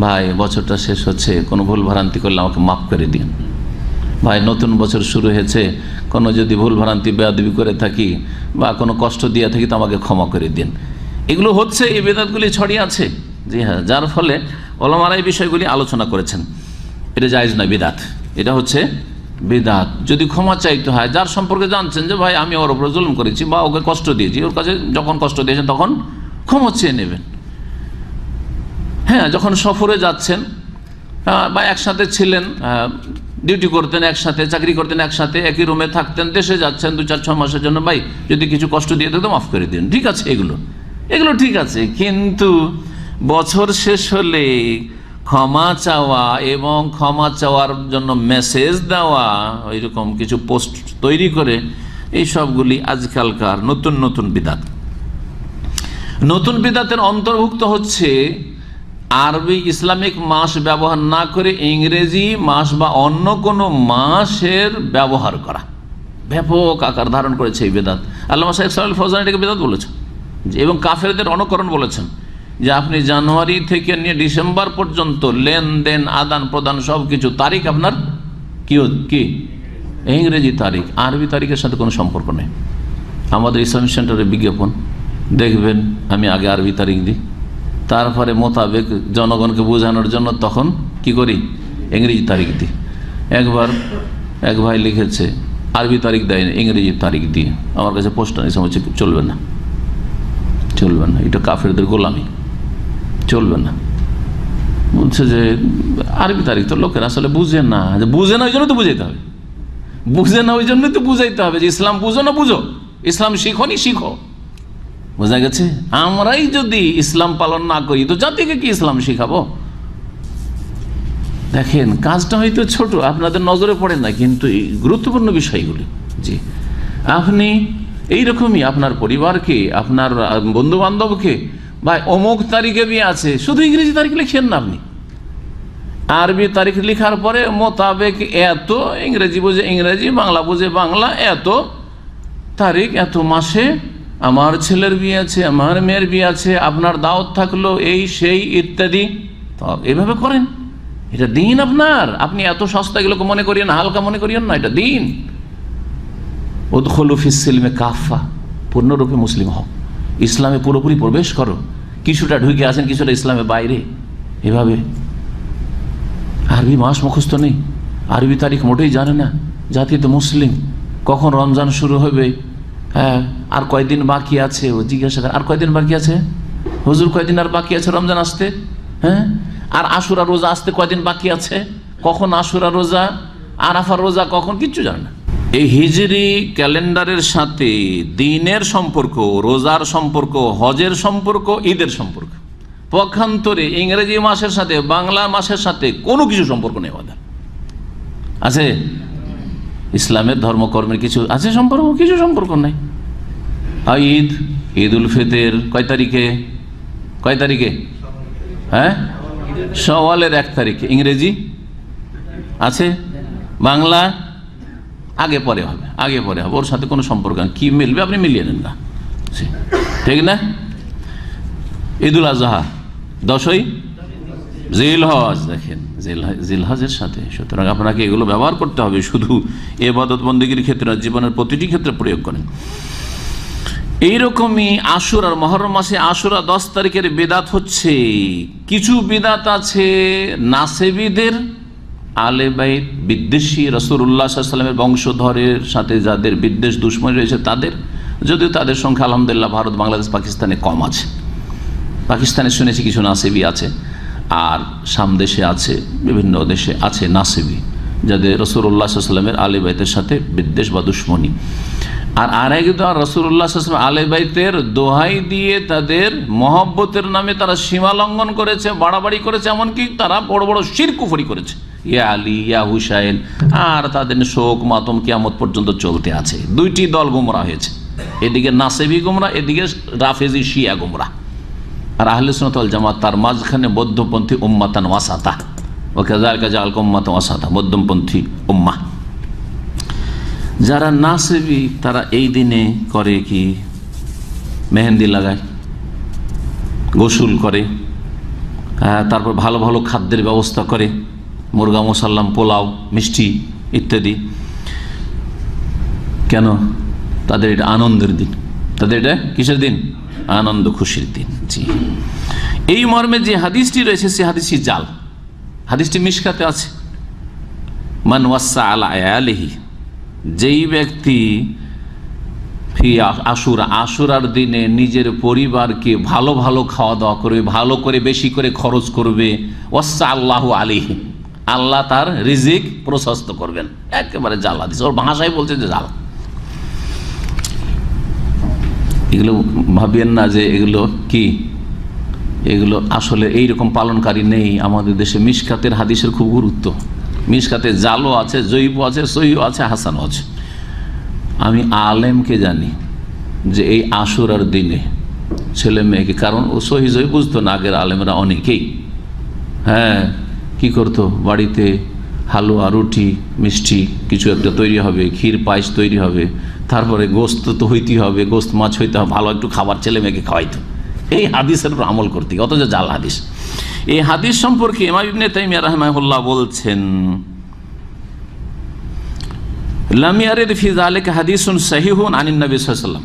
Speaker 1: ভাই বছরটা শেষ হচ্ছে, কোনো ভুল ভ্রান্তি করলে আমাকে মাফ করে দিন। ভাই নতুন বছর শুরু হয়েছে, কোনো যদি ভুল ভ্রান্তি বেয়াদবি করে থাকি বা কোনো কষ্ট দিয়ে থাকি তো আমাকে ক্ষমা করে দিন। এগুলো হচ্ছে, এই বেদাতগুলি ছড়িয়ে আছে। জি হ্যাঁ, যার ফলে ওলামারা এই বিষয়গুলি আলোচনা করেছেন। এটা জায়েজ নয়, বিদাত। এটা হচ্ছে বিদাত। যদি ক্ষমা চাইতে হয়, যার সম্পর্কে জানছেন যে ভাই আমি ওর উপরে জুলুম করেছি বা ওকে কষ্ট দিয়েছি, ওর কাছে যখন কষ্ট দিয়েছেন তখন ক্ষমা চেয়ে নেবেন। হ্যাঁ, যখন সফরে যাচ্ছেন বা একসাথে ছিলেন, ডিউটি করতেন একসাথে, চাকরি করতেন একসাথে, একই রুমে থাকতেন, দেশে যাচ্ছেন 2-4-6 মাসের জন্য, ভাই যদি কিছু কষ্ট দিয়ে থাকতো মাফ করে দিন, ঠিক আছে, এগুলো ঠিক আছে। কিন্তু বছর শেষ হলে ক্ষমা চাওয়া এবং ক্ষমা চাওয়ার জন্য মেসেজ দেওয়া, ওইরকম কিছু পোস্ট তৈরি করে, এই সবগুলি আজকালকার নতুন নতুন বিদাত। নতুন বিদাতের অন্তর্ভুক্ত হচ্ছে আরবি ইসলামিক মাস ব্যবহার না করে ইংরেজি মাস বা অন্য কোনো মাসের ব্যবহার করা ব্যাপক আকার ধারণ করেছে এই বেদাত। আল্লামা শাইখ সালেহ ফৌজান এটাকে বেদাত বলেছেন, এবং কাফেরদের অনুকরণ বলেছেন, যে আপনি জানুয়ারি থেকে নিয়ে ডিসেম্বর পর্যন্ত লেনদেন, আদান প্রদান সব কিছু তারিখ আপনার কি ইংরেজি তারিখ, আরবি তারিখের সাথে কোনো সম্পর্ক নেই। আমাদের ইসলামিক সেন্টারের বিজ্ঞাপন দেখবেন, আমি আগে আরবি তারিখ দিই, তারপরে মোতাবেক জনগণকে বোঝানোর জন্য তখন কি করি, ইংরেজি তারিখ দিই। একবার এক ভাই লিখেছে আরবি তারিখ দেয়নি, ইংরেজি তারিখ দিয়ে আমার কাছে পোস্টার এসে বলছে চলবে না, চলবে না, এটা কাফেরদের গোলামি, চলবে না। বলছে যে আরবি তারিখ তো লোকের আসলে বুঝে না, বুঝে না ওই জন্য তো বুঝাইতে হবে, বুঝে না ওই জন্যই তো বুঝাইতে হবে যে ইসলাম বুঝো না বুঝো, ইসলাম শিখো নি শিখো। বোঝা গেছে? আমরাই যদি ইসলাম পালন না করি তো জাতিকে কি ইসলাম শিখাবো? দেখেন, কাজটা হয়তো ছোট, আপনাদের নজরে পড়ে না, কিন্তু এই গুরুত্বপূর্ণ বিষয়গুলি। জি, আপনি এইরকমই আপনার পরিবারকে, আপনার বন্ধু বান্ধবকে, ভাই অমুক তারিখে বিয়ে আছে, শুধু ইংরেজি তারিখ লিখেন না, আপনি আরবি তারিখ লিখার পরে মোতাবেক এত, ইংরেজি বুঝে ইংরেজি, বাংলা বুঝে বাংলা, এত তারিখ এত মাসে আমার ছেলের বিয়ে আছে, আমার মেয়ের বিয়ে আছে, আপনার দাওয়াত থাকলো, এই সেই ইত্যাদি। তো এভাবে করেন, এটা দিন আপনার। আপনি এত সস্তা এগুলোকে মনে করিয়েন, হালকা মনে করিয়েন না, এটা দিন। উদখুলু ফিস সিলমে কাফা, পূর্ণরূপে মুসলিম হও, ইসলামে পুরোপুরি প্রবেশ করো। কিছুটা ঢুকে আসেন, কিছুটা ইসলামের বাইরে, এভাবে। আরবি মাস মুখস্থ নেই, আরবি তারিখ মোটেই জানে না, জাতি তো মুসলিম, কখন রমজান শুরু হবে, হ্যাঁ আর কয়দিন বাকি আছে, ও জিজ্ঞাসা করে আর কয়দিন বাকি আছে, হুজুর কয়দিন আর বাকি আছে রমজান আসতে, হ্যাঁ আর আশুরা রোজা আসতে কয়দিন বাকি আছে, কখন আশুরা রোজা, আরাফার রোজা কখন, কিচ্ছু জানে না। এই হিজরি ক্যালেন্ডারের সাথে দিনের সম্পর্ক, রোজার সম্পর্ক, হজের সম্পর্ক, ঈদের সম্পর্ক, পক্ষান্তরে ইংরেজি মাসের সাথে বাংলা মাসের সাথে কোনো কিছু সম্পর্ক নেই। আমাদের আছে ইসলামের ধর্মকর্মের কিছু আছে সম্পর্ক, কিছু সম্পর্ক নেই। ঈদ, ঈদ উল ফিতর কয় তারিখে, কয় তারিখে, হ্যাঁ শাওয়ালের 1 তারিখে, ইংরেজি আছে, বাংলা আগে পরে হবে, আগে পরে হবে, ওর সাথে কোনো সম্পর্ক নেই। কি মিলবে আপনি মিলিয়ে নেন না, ঠিক না? ঈদুল আজহা 10ই জিলহজ, দেখেন জিলহজের সাথে। সুতরাং আপনাকে এগুলো ব্যবহার করতে হবে, শুধু ইবাদত বন্দেগীর ক্ষেত্রে, জীবনের প্রতিটি ক্ষেত্রে প্রয়োগ করেন। এইরকমই আশুরার মুহররম মাসে আশুরা 10 তারিখের বিদাত হচ্ছে। কিছু বিদাত আছে নাসেবীদের, আলে বাইত বিদ্বেষী, রাসূলুল্লাহ সাল্লাল্লাহু আলাইহি ওয়াসাল্লামের বংশধরের সাথে যাদের বিদ্বেষ দুশমনী রয়েছে তাদের, যদিও তাদের সংখ্যা আলহামদুলিল্লাহ ভারত, বাংলাদেশ, পাকিস্তানে কম আছে। পাকিস্তানে শুনেছি কিছু নাসেবী আছে, আর সামদেশে আছে, বিভিন্ন দেশে আছে নাসেবী যাদের রাসূলুল্লাহ সাল্লাল্লাহু আলাইহি ওয়াসাল্লামের আলে বাইতের সাথে বিদ্বেষ বা দুশমনী। আর আরেকজন রাসূলুল্লাহ সাল্লাল্লাহু আলাইহি ওয়াসাল্লাম আলে বাইতের দোহাই দিয়ে তাদের মহব্বতের নামে তারা সীমা লঙ্ঘন করেছে, বাড়াবাড়ি করেছে, এমনকি তারা বড় বড় শিরক কুফরি করেছে, ইয়া আলী, ইয়া হুসাইন, আর তাদের শোক মাতম কিয়ামত পর্যন্ত চলতে আছে। দুইটি দল গোমরা হয়েছে, এদিকে নাসেবী গোমরা, এদিকে রাফেজি শিয়া গোমরা। আর আহলে সুন্নাত ওয়াল জামাত তার মাঝখানে মধ্যপন্থী উম্মাতান ওয়াসাতা, ওয়া কাযালিকা জাআলকুম উম্মাতান ওয়াসাতা, মধ্যমপন্থী উম্মাহ। যারা নাসেবী তারা এই দিনে করে কি, মেহেন্দি লাগায়, গোসল করে, তারপর ভালো ভালো খাদ্যের ব্যবস্থা করে, মুরগা মুসাল্লাম, পোলাও, মিষ্টি ইত্যাদি। কেন? তাদের এটা আনন্দের দিন, তাদের এটা কিসের দিন? আনন্দ খুশির দিন। জি, এই মর্মে যে হাদিসটি রয়েছে সে হাদিসটি জাল। হাদিসটি মিশকাতে আছে, মান ওয়াসা আলা আয়ালিহি, যেই ব্যক্তি আশুরার দিনে নিজের পরিবারকে ভালো ভালো খাওয়া দাওয়া করবে, ভালো করে বেশি করে খরচ করবে, ওয়াসা আল্লাহু আলাইহি, আল্লাহ তার রিজিক প্রশস্ত করবেন। একেবারে জাল হাদিস, ওর ভাষায় বলছে যে জাল। এগুলো ভাবিয়েন না যে এগুলো কি, এগুলো আসলে এইরকম পালনকারী নেই আমাদের দেশে। মিশকাতের হাদিসের খুব গুরুত্ব। মিশকাতে জালও আছে, জয়ীফও আছে, সহিও আছে, হাসানও আছে। আমি আলেমকে জানি যে এই আশুরার দিনে ছেলে মেয়েকে, কারণ ও সহি জয়ী বুঝতো না আগের আলেমরা অনেকেই, কি করতো, বাড়িতে হালুয়া, রুটি, মিষ্টি কিছু একটা তৈরি হবে, ক্ষীর পায়েস তৈরি হবে, তারপরে গোস্ত তো হইতেই হবে, গোস্ত মাছ হইতে হবে, ভালো একটু খাবার ছেলে মেয়েকে খাওয়াইতো। এই হাদিসের উপর আমল করতে, অথচ জাল হাদিস। এই হাদিস সম্পর্কে ইমাম ইবনে তাইমিয়া রাহিমাহুল্লাহ বলছেন, লাম ইয়ারিদ ফি যালিকা হাদিসুন সহিহুন আনিন নবী সাল্লাল্লাহু আলাইহি ওয়াসাল্লাম,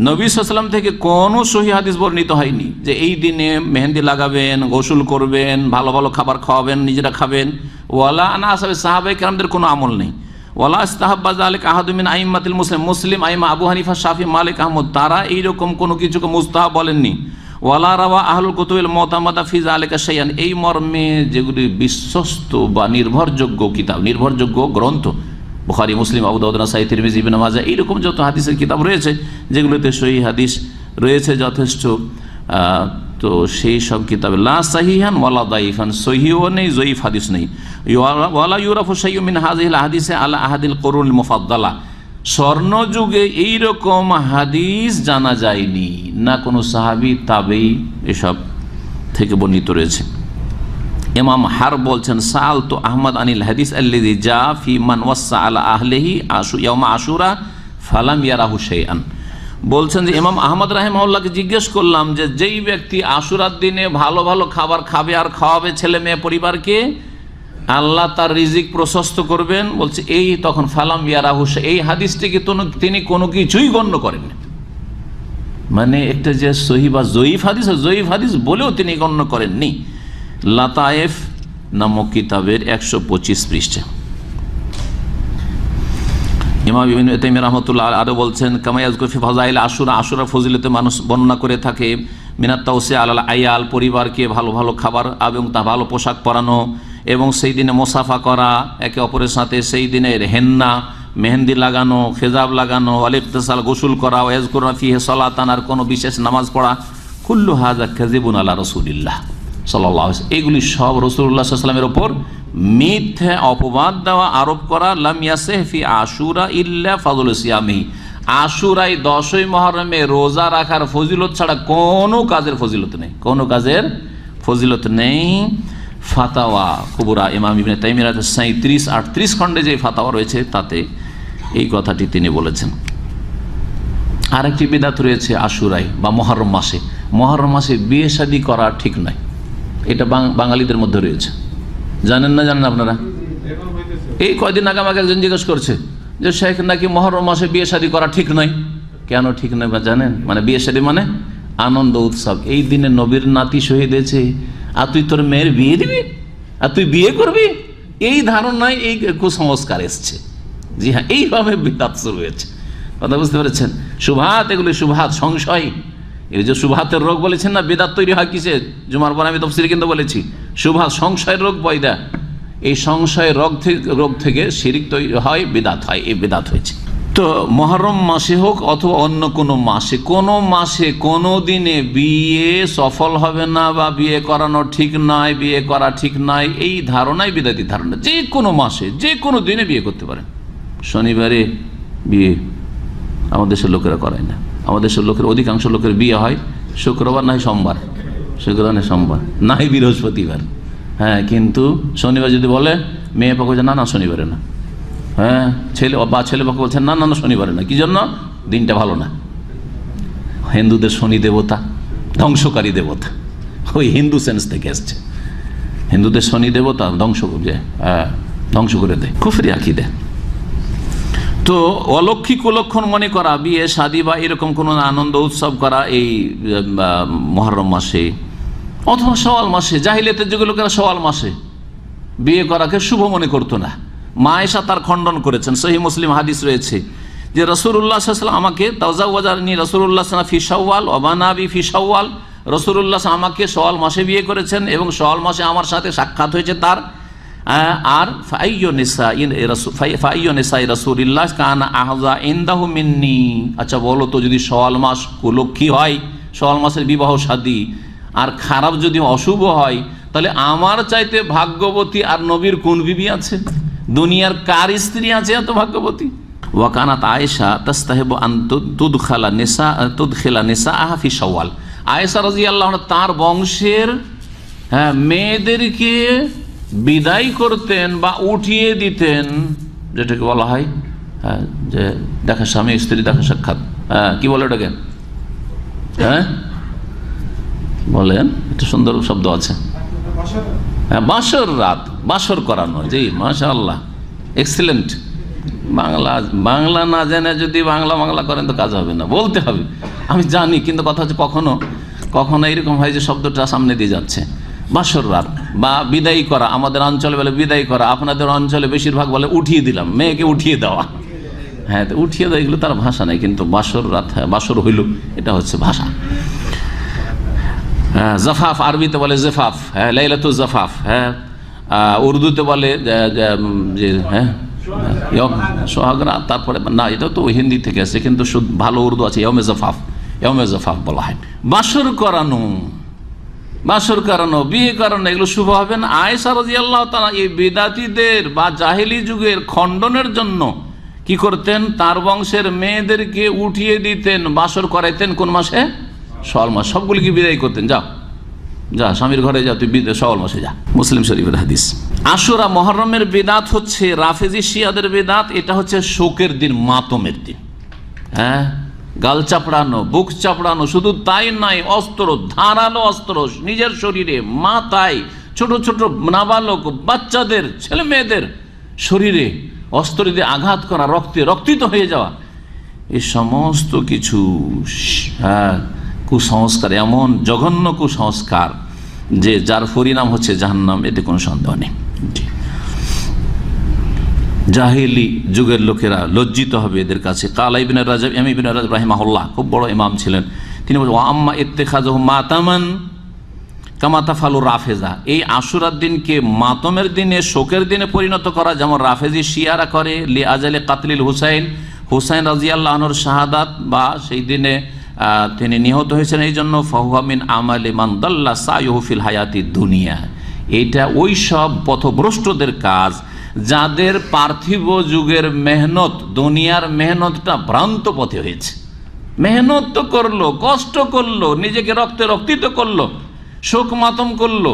Speaker 1: নবী সাল্লাল্লাহু আলাইহি ওয়াসাল্লাম থেকে কোনো সহিহ হাদিস বর্ণিত হয়নি যে এই দিনে মেহেন্দি লাগাবেন, গোসল করবেন, ভালো ভালো খাবার খাওয়াবেন, নিজেরা খাবেন। ওয়ালা আনা আসহাবে সাহাবায়ে কেরামদের কোনো আমল নেই। ওয়ালা ইস্তাহাব্বা যালিকা আহাদু মিন আইম্মাতিল মুসলিম আইমা আবু হানিফা, শাফি, মালিক, আহমদ, তারা এইরকম কোনো কিছুকে মুস্তাহাব বলেননি। ওয়ালা রাওয়া আহলুল কুতুবিল মুতামাদা ফি যালিকা শাইআন, এই মর্মে যেগুলি বিশ্বস্ত বা নির্ভরযোগ্য কিতাব, নির্ভরযোগ্য গ্রন্থ, বুখারী, মুসলিম, আবু দাউদ, নাসাঈ, তিরমিজি, ইবনে মাজাহ, এইরকম যত হাদিসের কিতাব রয়েছে যেগুলোতে সহিহ হাদিস রয়েছে যথেষ্ট, তো সেই সব কিতাবে লা সাহিহান ওয়ালা দাইফান, সহিহও নেই, জয়ীফ হাদিস নেই। ওয়ালা ইউরাফু শাইউম মিন হাযিহিল হাদিসে আলা আহাদিল কুরুনিল মুফাদ্দালা, স্বর্ণযুগে এইরকম হাদিস জানা যায়নি, না কোনো সাহাবী, তাবেঈ এসব থেকে বর্ণিত রয়েছে। ইমাম হার বলছেন, সাল তো আহমদ আনিল হাদিস আল্লাযী জা ফি মান ওয়াসা আলা আহলিহি ইয়াউমা আশুরা ফালাম ইয়ারাহু শাইআন, বলছেন যে ইমাম আহমদ রাহিমাহুল্লাহকে জিজ্ঞেস করলাম যে যেই ব্যক্তি আশুরার দিনে ভালো ভালো খাবার খাবে আর খাওয়াবে ছেলে মেয়ে পরিবারকে, আল্লাহ তার রিজিক প্রশস্ত করবেন, বলছে এই তখন ফালাম ইয়ারাহু, এই হাদিসটিকে তিনি কোনো কিছুই গণ্য করেন, মানে একটা যে সহিহ বা জয়ীফ হাদিস, জয়ীফ হাদিস বলেও তিনি গণ্য করেননি। লাতায়েফ নামক কিতাবের 125 পৃষ্ঠা। ইমাম ইবনে তাইমিয়া রাহমাতুল্লাহ আরও বলছেন, কামা ইয়াযকুর ফি ফাযাইল আশুরা, আশুরা ফজিলতে মানুষ বর্ণনা করে থাকে, মিনাত তাওসি আলাল আয়াল, পরিবারকে ভালো ভালো খাবার এবং তা ভালো পোশাক পরানো, এবং সেই দিনে মোসাফা করা একে অপরের সাথে, সেই দিনের হেন্না, মেহেন্দি লাগানো, খেজাব লাগানো, আল ইগতিসাল, গোসল করা, ওয়াজকুরনা ফিহি সালাতান, আর কোনো বিশেষ নামাজ পড়া, কুল্লু হাযা কাযিবুন আলা রাসূলিল্লাহ সাল্লাল্লাহু আলাইহি ওয়াসাল্লাম, এগুলি সব রাসূলুল্লাহ সাল্লাল্লাহু আলাইহি ওয়াসাল্লামের ওপর মিথ্যা অপবাদ দেওয়া, আরোপ করা। লাম ইয়াসিহ ফি আশুরা ইল্লা ফাযলু সিয়ামিহি, আশুরাই 10ই মুহররমে রোজা রাখার ফজিলত ছাড়া কোনো কাজের ফজিলত নেই, কোনো কাজের ফজিলত নেই। ফাতাওয়া কুবরা ইমাম ইবনে তাইমিয়ার 37-38 খণ্ডে যে ফাতাওয়া রয়েছে তাতে এই কথাটি তিনি বলেছেন। আরেকটি বিদআত রয়েছে আশুরাই বা মুহররম মাসে, মুহররম মাসে বিয়ে শাদী করা ঠিক নয়, এটা বাঙালিদের মধ্যে রয়েছে। জানেন না জানেন আপনারা? এই কয়দিন আগে আমাকে একজন জিজ্ঞেস করছে যে শেখ নাকি মুহররম মাসে বিয়ে শাদী করা ঠিক নয়, কেন ঠিক নয় জানেন? মানে বিয়ে শাদী মানে আনন্দ উৎসব। এই দিনে নবীর নাতি শহীদ হয়েছে, আর তুই তোর মেয়ের বিয়ে দিবি, আর তুই বিয়ে করবি, এই ধারণায় এই কুসংস্কার এসছে। জি হ্যাঁ, এইভাবে বিদাত শুরু হয়েছে। কথা বুঝতে পেরেছেন? শুভাত, এগুলি শুভাত, সংশয়। এই যে শুভাতের রোগ বলেছেন না, বিদাত তৈরি হয় কিসে? জুমার পর আমি তফসিরে কিন্তু বলেছি, শুভাত সংশয়ের রোগ পয়দা। এই সংশয়ের রোগ থেকে শিরিক তৈরি হয়, বিদাত হয়। এই বিদাত হয়েছে। তো মুহররম মাসে হোক অথবা অন্য কোনো মাসে কোনো দিনে বিয়ে সফল হবে না বা বিয়ে করানো ঠিক নয়, বিয়ে করা ঠিক নয়, এই ধারণাই বিদাতি ধারণা। যে কোনো মাসে যে কোনো দিনে বিয়ে করতে পারেন। শনিবারে বিয়ে আমাদের দেশের লোকেরা করায় না। আমাদের দেশের লোকের অধিকাংশ লোকের বিয়ে হয় শুক্রবার, না হয় সোমবার, শুক্রবার না সোমবার, না হয় বৃহস্পতিবার। হ্যাঁ, কিন্তু শনিবার যদি বলে, মেয়ে পক্ষ বলছে না শনিবারে না। হ্যাঁ, ছেলে পক্ষ বলছেন না শনিবারে না। কি জন্য? দিনটা ভালো না। হিন্দুদের শনি দেবতা ধ্বংসকারী দেবতা, ওই হিন্দু সেন্স থেকে এসছে। হিন্দুদের শনি দেবতা ধ্বংস করে দেয়, কুফরি আকীদা। তো অলৌকিক কুলক্ষণ মনে করা বিয়ে শাদী বা এরকম কোনো আনন্দ উৎসব করা এই মুহররম মাসে অথবা শাওয়াল মাসে, জাহিলিয়াতের যুগের লোকেরা শাওয়াল মাসে বিয়ে করাকে শুভ মনে করতো না। মা আয়েশা তার খণ্ডন করেছেন। সহিহ মুসলিম হাদিস রয়েছে যে রাসূলুল্লাহ সাল্লাল্লাহু আলাইহি ওয়াসাল্লাম আমাকে তাওজাওয়াজানি রাসূলুল্লাহ সাল্লাল্লাহু আলাইহি ওয়াসাল্লাম ফি শাওয়াল ওয়া বানাবি ফি শাওয়াল, রাসূলুল্লাহ আমাকে শাওয়াল মাসে বিয়ে করেছেন এবং শাওয়াল মাসে আমার সাথে সাক্ষাৎ হয়েছে তার। আর ফাইয়্যু নিসাই রাসূলিল্লাহ কানা আহযা ইনদাহু মিন্নি। আচ্ছা বলো তো, যদি শাওয়াল মাস কুলক্ষী হয়, শাওয়াল মাসের বিবাহ শাদী, আর খারাপ যদি অশুভ হয়, তাহলে আমার চাইতে ভাগ্যবতী আর নবীর কোন বিবি আছে? দুনিয়ার কার স্ত্রী আছে এত ভাগ্যবতী? ওয়াকানাত আয়েশা তাস্তাহিবু আন তুদখিলা নিসাআহা ফি শাওয়াল। আয়েশা রাদিয়াল্লাহু আনহা তার বংশের মেয়েদেরকে বিদায় করতেন বা উঠিয়ে দিতেন, যেটাকে বলা হয় যে দেখা স্বামী স্ত্রী দেখা সাক্ষাৎ। কি বলে ওটাকে? বলেন, একটা সুন্দর শব্দ আছে। বাসর রাত, বাসর করানো। জি, মাশাআল্লাহ, এক্সিলেন্ট। বাংলা না জেনে যদি বাংলা করেন তো কাজ হবে না, বলতে হবে। আমি জানি, কিন্তু কথা হচ্ছে কখনো এরকম হয় যে শব্দটা সামনে দিয়ে যাচ্ছে। বাসর রাত বা বিদায় করা, আমাদের অঞ্চলে বলে বিদায় করা, আপনাদের অঞ্চলে বেশিরভাগ বলে উঠিয়ে দিলাম, মেয়েকে উঠিয়ে দেওয়া। হ্যাঁ, তো উঠিয়ে দেওয়া এগুলো তার ভাষা নেই, কিন্তু বাসর রাত, হ্যাঁ বাসর হইল, এটা হচ্ছে ভাষা। জাফাফ, আরবিতে বলে জেফাফ, হ্যাঁ লাইলাতুল জাফাফ, হ্যাঁ উর্দুতে বলে যে হ্যাঁ সোহাগরা। তারপরে না, এটা তো হিন্দি থেকে আসছে, কিন্তু ভালো উর্দু আছে ইয়মে জাফাফ বলা হয়। বাসর করানো, বিয়ে করানো, এগুলো শুভ হবে না। আয়েশা রাদিয়াল্লাহু তাআলা এই বিদাতীদের বা জাহেলি যুগের খণ্ডনের জন্য কি করতেন? তার বংশের মেয়েদেরকে উঠিয়ে দিতেন, বাসর করাইতেন। কোন মাসে? শাওয়াল মাস। সবগুলিকে বিদায় করতেন, যা স্বামীর ঘরে যা, তুই শাওয়াল মাসে যা। মুসলিম শরীফের হাদিস। আশুরা মুহররমের বিদাত হচ্ছে রাফেজি শিয়াদের বিদাত। এটা হচ্ছে শোকের দিন, মাতমের দিন। হ্যাঁ, গাল চাপড়ানো, বুক চাপড়ানো, শুধু তাই নয়, অস্ত্র, ধারালো অস্ত্র নিজের শরীরে, মাথায়, ছোট ছোট নাবালক বাচ্চাদের, ছেলে মেয়েদের শরীরে অস্ত্র দিয়ে আঘাত করা, রক্তিত হয়ে যাওয়া, এই সমস্ত কিছু কুসংস্কার, এমন জঘন্য কুসংস্কার যে যার পরিণাম হচ্ছে জাহান্নাম, এতে কোনো সন্দেহ নেই। জাহেলি যুগের লোকেরা লজ্জিত হবে এদের কাছে। কালা ইবনে রাজব, ইবনে রাজব রাহিমাহুল্লাহ, খুব বড় ইমাম ছিলেন, তিনি বলেন ওয়া আম্মা ইত্তিখাযুহু মাতামান কামা তাফালু রাফেজা। এই আশুরার দিনকে মাতমের দিনে, শোকের দিনে পরিণত করা, যেমন রাফেজি শিয়ারা করে। লি আজালে কাতলিল হুসাইন রাদিয়াল্লাহু আনহুর শাহাদাত, বা সেই দিনে তিনি নিহত হয়েছেন, এই জন্য ফাহুয়া মিন আমালি মান দাল্লা সায়ুহু ফিল হায়াতিদ দুনিয়া। এইটা ওই সব পথভ্রষ্টদের কাজ যাদের পার্থিব যুগের মেহনত, দুনিয়ার মেহনতটা ভ্রান্ত পথে হয়েছে। মেহনত তো করলো, কষ্ট করলো, নিজেকে রক্তিত করলো, শোক মাতম করলো,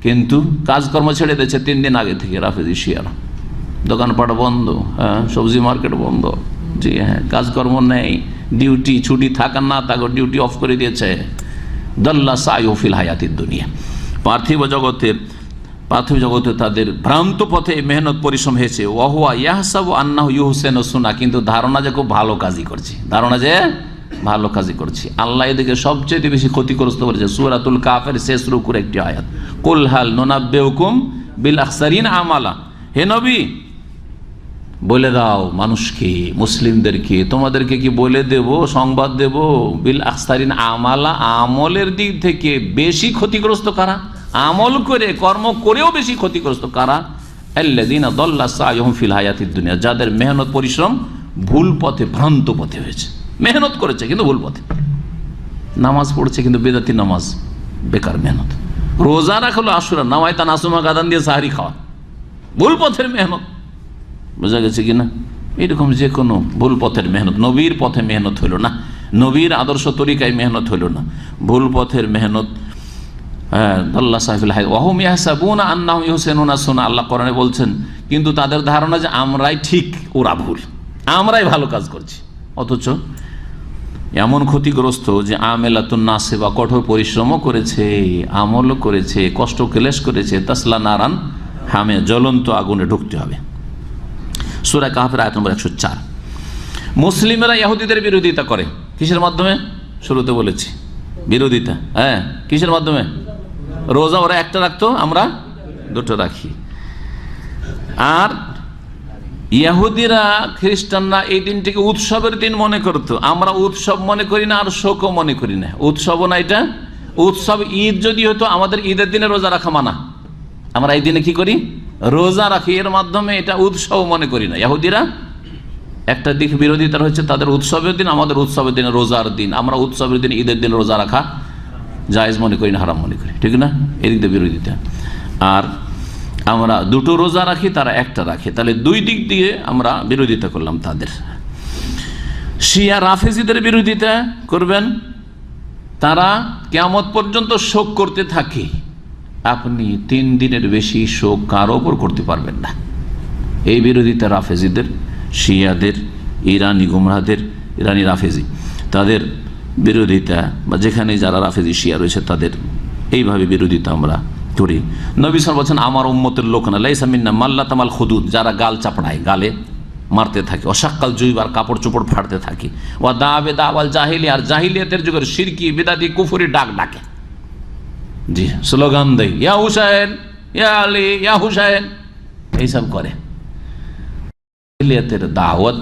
Speaker 1: কিন্তু কাজকর্ম ছেড়ে দিয়েছে 3 দিন আগে থেকে। রাফেজি শিয়ারা দোকানপাট বন্ধ, হ্যাঁ সবজি মার্কেট বন্ধ, জি হ্যাঁ কাজকর্ম নেই, ডিউটি ছুটি থাকার না থাকো ডিউটি অফ করে দিয়েছে। দাল্লা সায়ু ফিল হায়াতিদ দুনিয়া, পার্থিব জগতের পার্থিব জগতে তাদের ভ্রান্ত পথে মেহনত পরিশ্রম হয়েছে। ওয়াহুয়া ইয়াহসাবু আন্নাহু ইউহসিনু সুন্নাহ, কিন্তু ধারণা যে খুব ভালো কাজই করছি, ধারণা যে ভালো কাজই করছি। আল্লাহ এদিকে সবচেয়ে বেশি ক্ষতিগ্রস্ত করেছে সূরাতুল কাফের শেষ রুকুর একটি আয়াত, কুল হাল নুনাব্বিউকুম বিল আখসারিন আমালা। হে নবী, বলে দাও মানুষকে, মুসলিমদেরকে, তোমাদেরকে কি বলে দেব, সংবাদ দেব, বিল আখসারিন আমালা, আমলের দিক থেকে বেশি ক্ষতিগ্রস্ত কারা, আমল করে কর্ম করেও বেশি ক্ষতিগ্রস্ত কারা, আল্লাযীনা দাল্লা সায়ুহুম ফিল হায়াতিদ দুনিয়া, যাদের মেহনত পরিশ্রম ভুল পথে ভ্রান্ত পথে হয়েছে। মেহনত করেছে কিন্তু ভুল পথে, নামাজ পড়ছে কিন্তু বেদাতি নামাজ, বেকার মেহনত। রোজা রাখলো আশুরা, নামাইতা নাসুমা গাদান দিয়ে সাহারি খাওয়া, ভুল পথের মেহনত। বোঝা গেছে কিনা? এরকম যে কোনো ভুল পথের মেহনত, নবীর পথে মেহনত হইল না, নবীর আদর্শ তরিকায় মেহনত হইল না, ভুল পথের মেহনত। আল্লাহ কোরআনে বলছেন, কিন্তু তাদের ধারণা যে আমরাই ঠিক, ওরা ভুল, আমরাই ভালো কাজ করছি। অথচ এমন ক্ষতিগ্রস্ত যে আমেলাতুন নাসিবা, কঠোর পরিশ্রমও করেছে, আমলও করেছে, কষ্ট ক্লেশ করেছে, তাসলা নারান হামে, জ্বলন্ত আগুনে ঢুকতে হবে। সূরা কাহফের আয়াত নম্বর 104। মুসলিমরা ইহুদিদের বিরোধিতা করে কিসের মাধ্যমে? শুরুতে বলেছি বিরোধিতা, হ্যাঁ, কিসের মাধ্যমে? রোজা ওরা একটা রাখতো, আমরা দুটো রাখি। আর ইহুদিরা, খ্রিস্টানরা এই দিনটিকে উৎসবের দিন মনে করতো, আমরা উৎসব মনে করি না, আর শোকও মনে করি না। উৎসবও না, এটা উৎসব। ঈদ যদি হতো, আমাদের ঈদের দিনে রোজা রাখা মানা, আমরা এই দিনে কি করি? রোজা রাখি, এর মাধ্যমে এটা উৎসব মনে করি না। ইহুদিরা একটা দিক বিরোধিতা হচ্ছে তাদের উৎসবের দিন, আমাদের উৎসবের দিন রোজার দিন, আমরা উৎসবের দিন ঈদের দিন রোজা রাখা জায়েজ মনে করি না, হারাম মনে করি, ঠিক না? এদিক দিয়ে বিরোধিতা। আর আমরা দুটো রোজা রাখি, তারা একটা রাখে, তাহলে দুই দিক দিয়ে আমরা বিরোধিতা করলাম তাদের। শিয়া রাফেজিদের বিরোধিতা করবেন, তারা কিয়ামত পর্যন্ত শোক করতে থাকে। আপনি 3 দিনের বেশি শোক কারো ওপর করতে পারবেন না। এই বিরোধিতা রাফেজিদের, শিয়াদের, ইরানি গুমরাহদের, ইরানি রাফেজি, তাদের বিরোধিতা, বা যেখানে যারা রাফেজি শিয়া রয়েছে তাদের এইভাবে বিরোধিতা আমরা করি। নবী সাল্লাল্লাহু আলাইহি ওয়াসাল্লাম আমার উম্মতের লোক না, লাইসা মিন্না মাল্লাতামাল খুদুদ, যারা গাল চাপড়ায়, গালে মারতে থাকে, অশাক্কাল জুইবার, কাপড় চোপড় ফাড়তে থাকে, ওয়া দাবে দাওয়াল জাহিলি, আর জাহিলিয়াতের যুগের শিরকি বিদাতি কুফরি ডাক ডাকে, জি, স্লোগান দেয়, ইয়া হুসাইন, ইয়া আলী, ইয়া হুসাইন, এইসব করে। জাহিলিয়াতের দাওয়াত,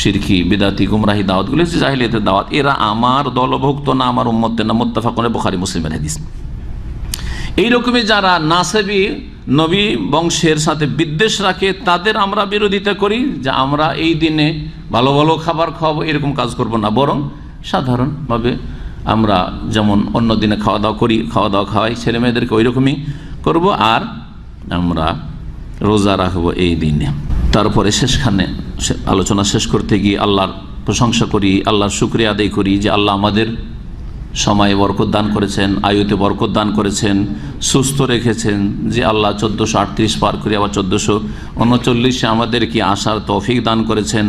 Speaker 1: শিরকি বিদাতি গুমরাহি দাওয়াতগুলো হচ্ছে জাহিলিয়াতের দাওয়াত। এরা আমার দলভুক্ত না, আমার উম্মতের না, মুত্তাফাকুন বুখারী মুসলিমের হাদিস। এইরকমই যারা নাসেবী নবী বংশের সাথে বিদ্বেষ রাখে, তাদের আমরা বিরোধিতা করি, যে আমরা এই দিনে ভালো ভালো খাবার খাওয়াবো, এরকম কাজ করব না, বরং সাধারণভাবে আমরা যেমন অন্য দিনে খাওয়া দাওয়া করি, খাওয়া দাওয়া খাওয়াই ছেলে মেয়েদেরকে, ওই রকমই করবো। আর আমরা রোজা রাখবো এই দিনে। তারপরে শেষখানে আলোচনা শেষ করতে গিয়ে আল্লাহর প্রশংসা করি, আল্লাহর শুকরিয়া আদায় করি যে আল্লাহ আমাদের সময়ে বরকত দান করেছেন, আয়ুতে বরকত দান করেছেন, সুস্থ রেখেছেন, যে আল্লাহ 1438 পার করে আবার 1439 আমাদেরকে আসার তৌফিক দান করেছেন,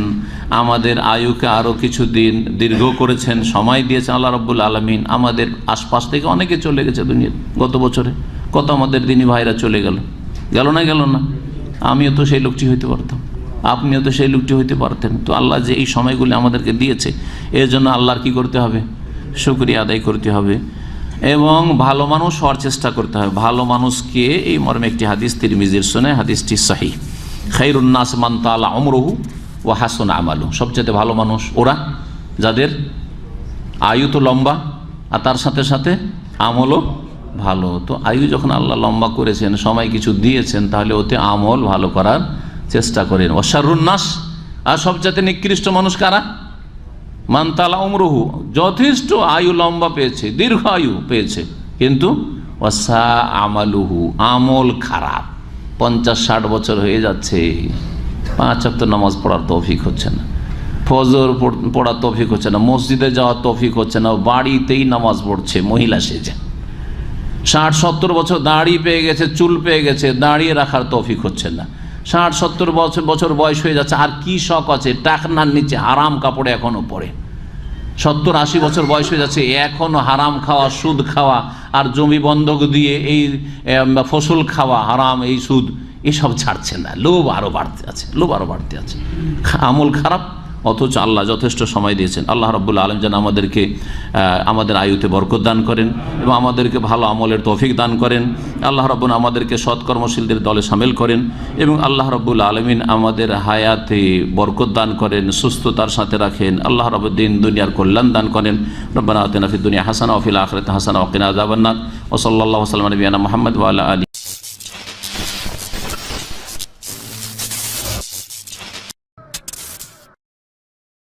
Speaker 1: আমাদের আয়ুকে আরও কিছু দিন দীর্ঘ করেছেন, সময় দিয়েছেন আল্লাহ রাব্বুল আলামিন। আমাদের আশপাশ থেকে অনেকে চলে গেছে দুনিয়ার, গত বছরে কত আমাদের দিনী ভাইরা চলে গেল, গেল না? গেল না? আমিও তো সেই লোকটি হইতে পারতাম, আপনিও তো সেই লোকটি হইতে পারতেন। তো আল্লাহ যে এই সময়গুলি আমাদেরকে দিয়েছে, এর জন্য আল্লাহর কি করতে হবে? শুকরিয়া আদায় করতে হবে এবং ভালো মানুষ হওয়ার চেষ্টা করতে হবে। ভালো মানুষকে এই মর্মে একটি হাদিস তিরমিজির শুনে, হাদিসটি সহিহ, খায়রুন নাস মান তালা উমরুহু ওয়া হাসুনা আমালুহু, সবচেয়ে ভালো মানুষ ওরা যাদের আয়ু তো লম্বা আর তার সাথে সাথে আমলও ভালো। তো আয়ু যখন আল্লাহ লম্বা করেছেন, সময় কিছু দিয়েছেন, তাহলে ওতে আমল ভালো করার চেষ্টা করেন। ওয়া শাররুন নাস, আর সবচেয়ে নিকৃষ্ট মানুষ কারা? মান তালা উমরুহু, যথেষ্ট আয়ু লম্বা পেয়েছে, দীর্ঘ আয়ু পেয়েছে, কিন্তু ওয়াসা আমালুহু, আমল খারাপ, 50-60 বছর হয়ে যাচ্ছে, 5 ওয়াক্ত নামাজ পড়ার তৌফিক হচ্ছে না, ফজর পড়ার তৌফিক হচ্ছে না, মসজিদে যাওয়ার তৌফিক হচ্ছে না, বাড়িতেই নামাজ পড়ছে মহিলা সেজে। 60-70 বছর দাড়ি পেয়ে গেছে, চুল পেয়ে গেছে, দাঁড়িয়ে রাখার তৌফিক হচ্ছে না। 60-70 বছর বয়স হয়ে যাচ্ছে, আর কি শখ আছে? টাকনার নিচে হারাম কাপড়ে এখনো পড়ে, 70-80 বছর বয়স হয়ে যাচ্ছে, এখনও হারাম খাওয়া, সুদ খাওয়া, আর জমি বন্ধক দিয়ে এই ফসল খাওয়া, হারাম, এই সুদ, এসব ছাড়ছে না। লোভ আরও বাড়তে আছে, লোভ আরও বাড়তে আছে। আমল খারাপ, অথচ আল্লাহ যথেষ্ট সময় দিয়েছেন। আল্লাহ রাব্বুল আলামিন যেন আমাদেরকে আমাদের আয়ুতে বরকত দান করেন এবং আমাদেরকে ভালো আমলের তৌফিক দান করেন। আল্লাহ রাব্বুল আমাদেরকে সৎকর্মশীলদের দলে সামিল করেন এবং আল্লাহ রাব্বুল আলামিন আমাদের হায়াতে বরকত দান করেন, সুস্থতার সাথে রাখেন। আল্লাহ রাব্বুল দিন দুনিয়ার কল্যাণ দান করেন। রব্বানা আতিনা ফিদ দুনিয়া হাসানা ওয়া ফিল আখিরাতি হাসানা ওয়া কিনা আযাবান্নার। ওয়া সাল্লাল্লাহু ওয়া সাল্লামা আলা নবিয়িনা মুহাম্মদ ওয়া আলা আলিহি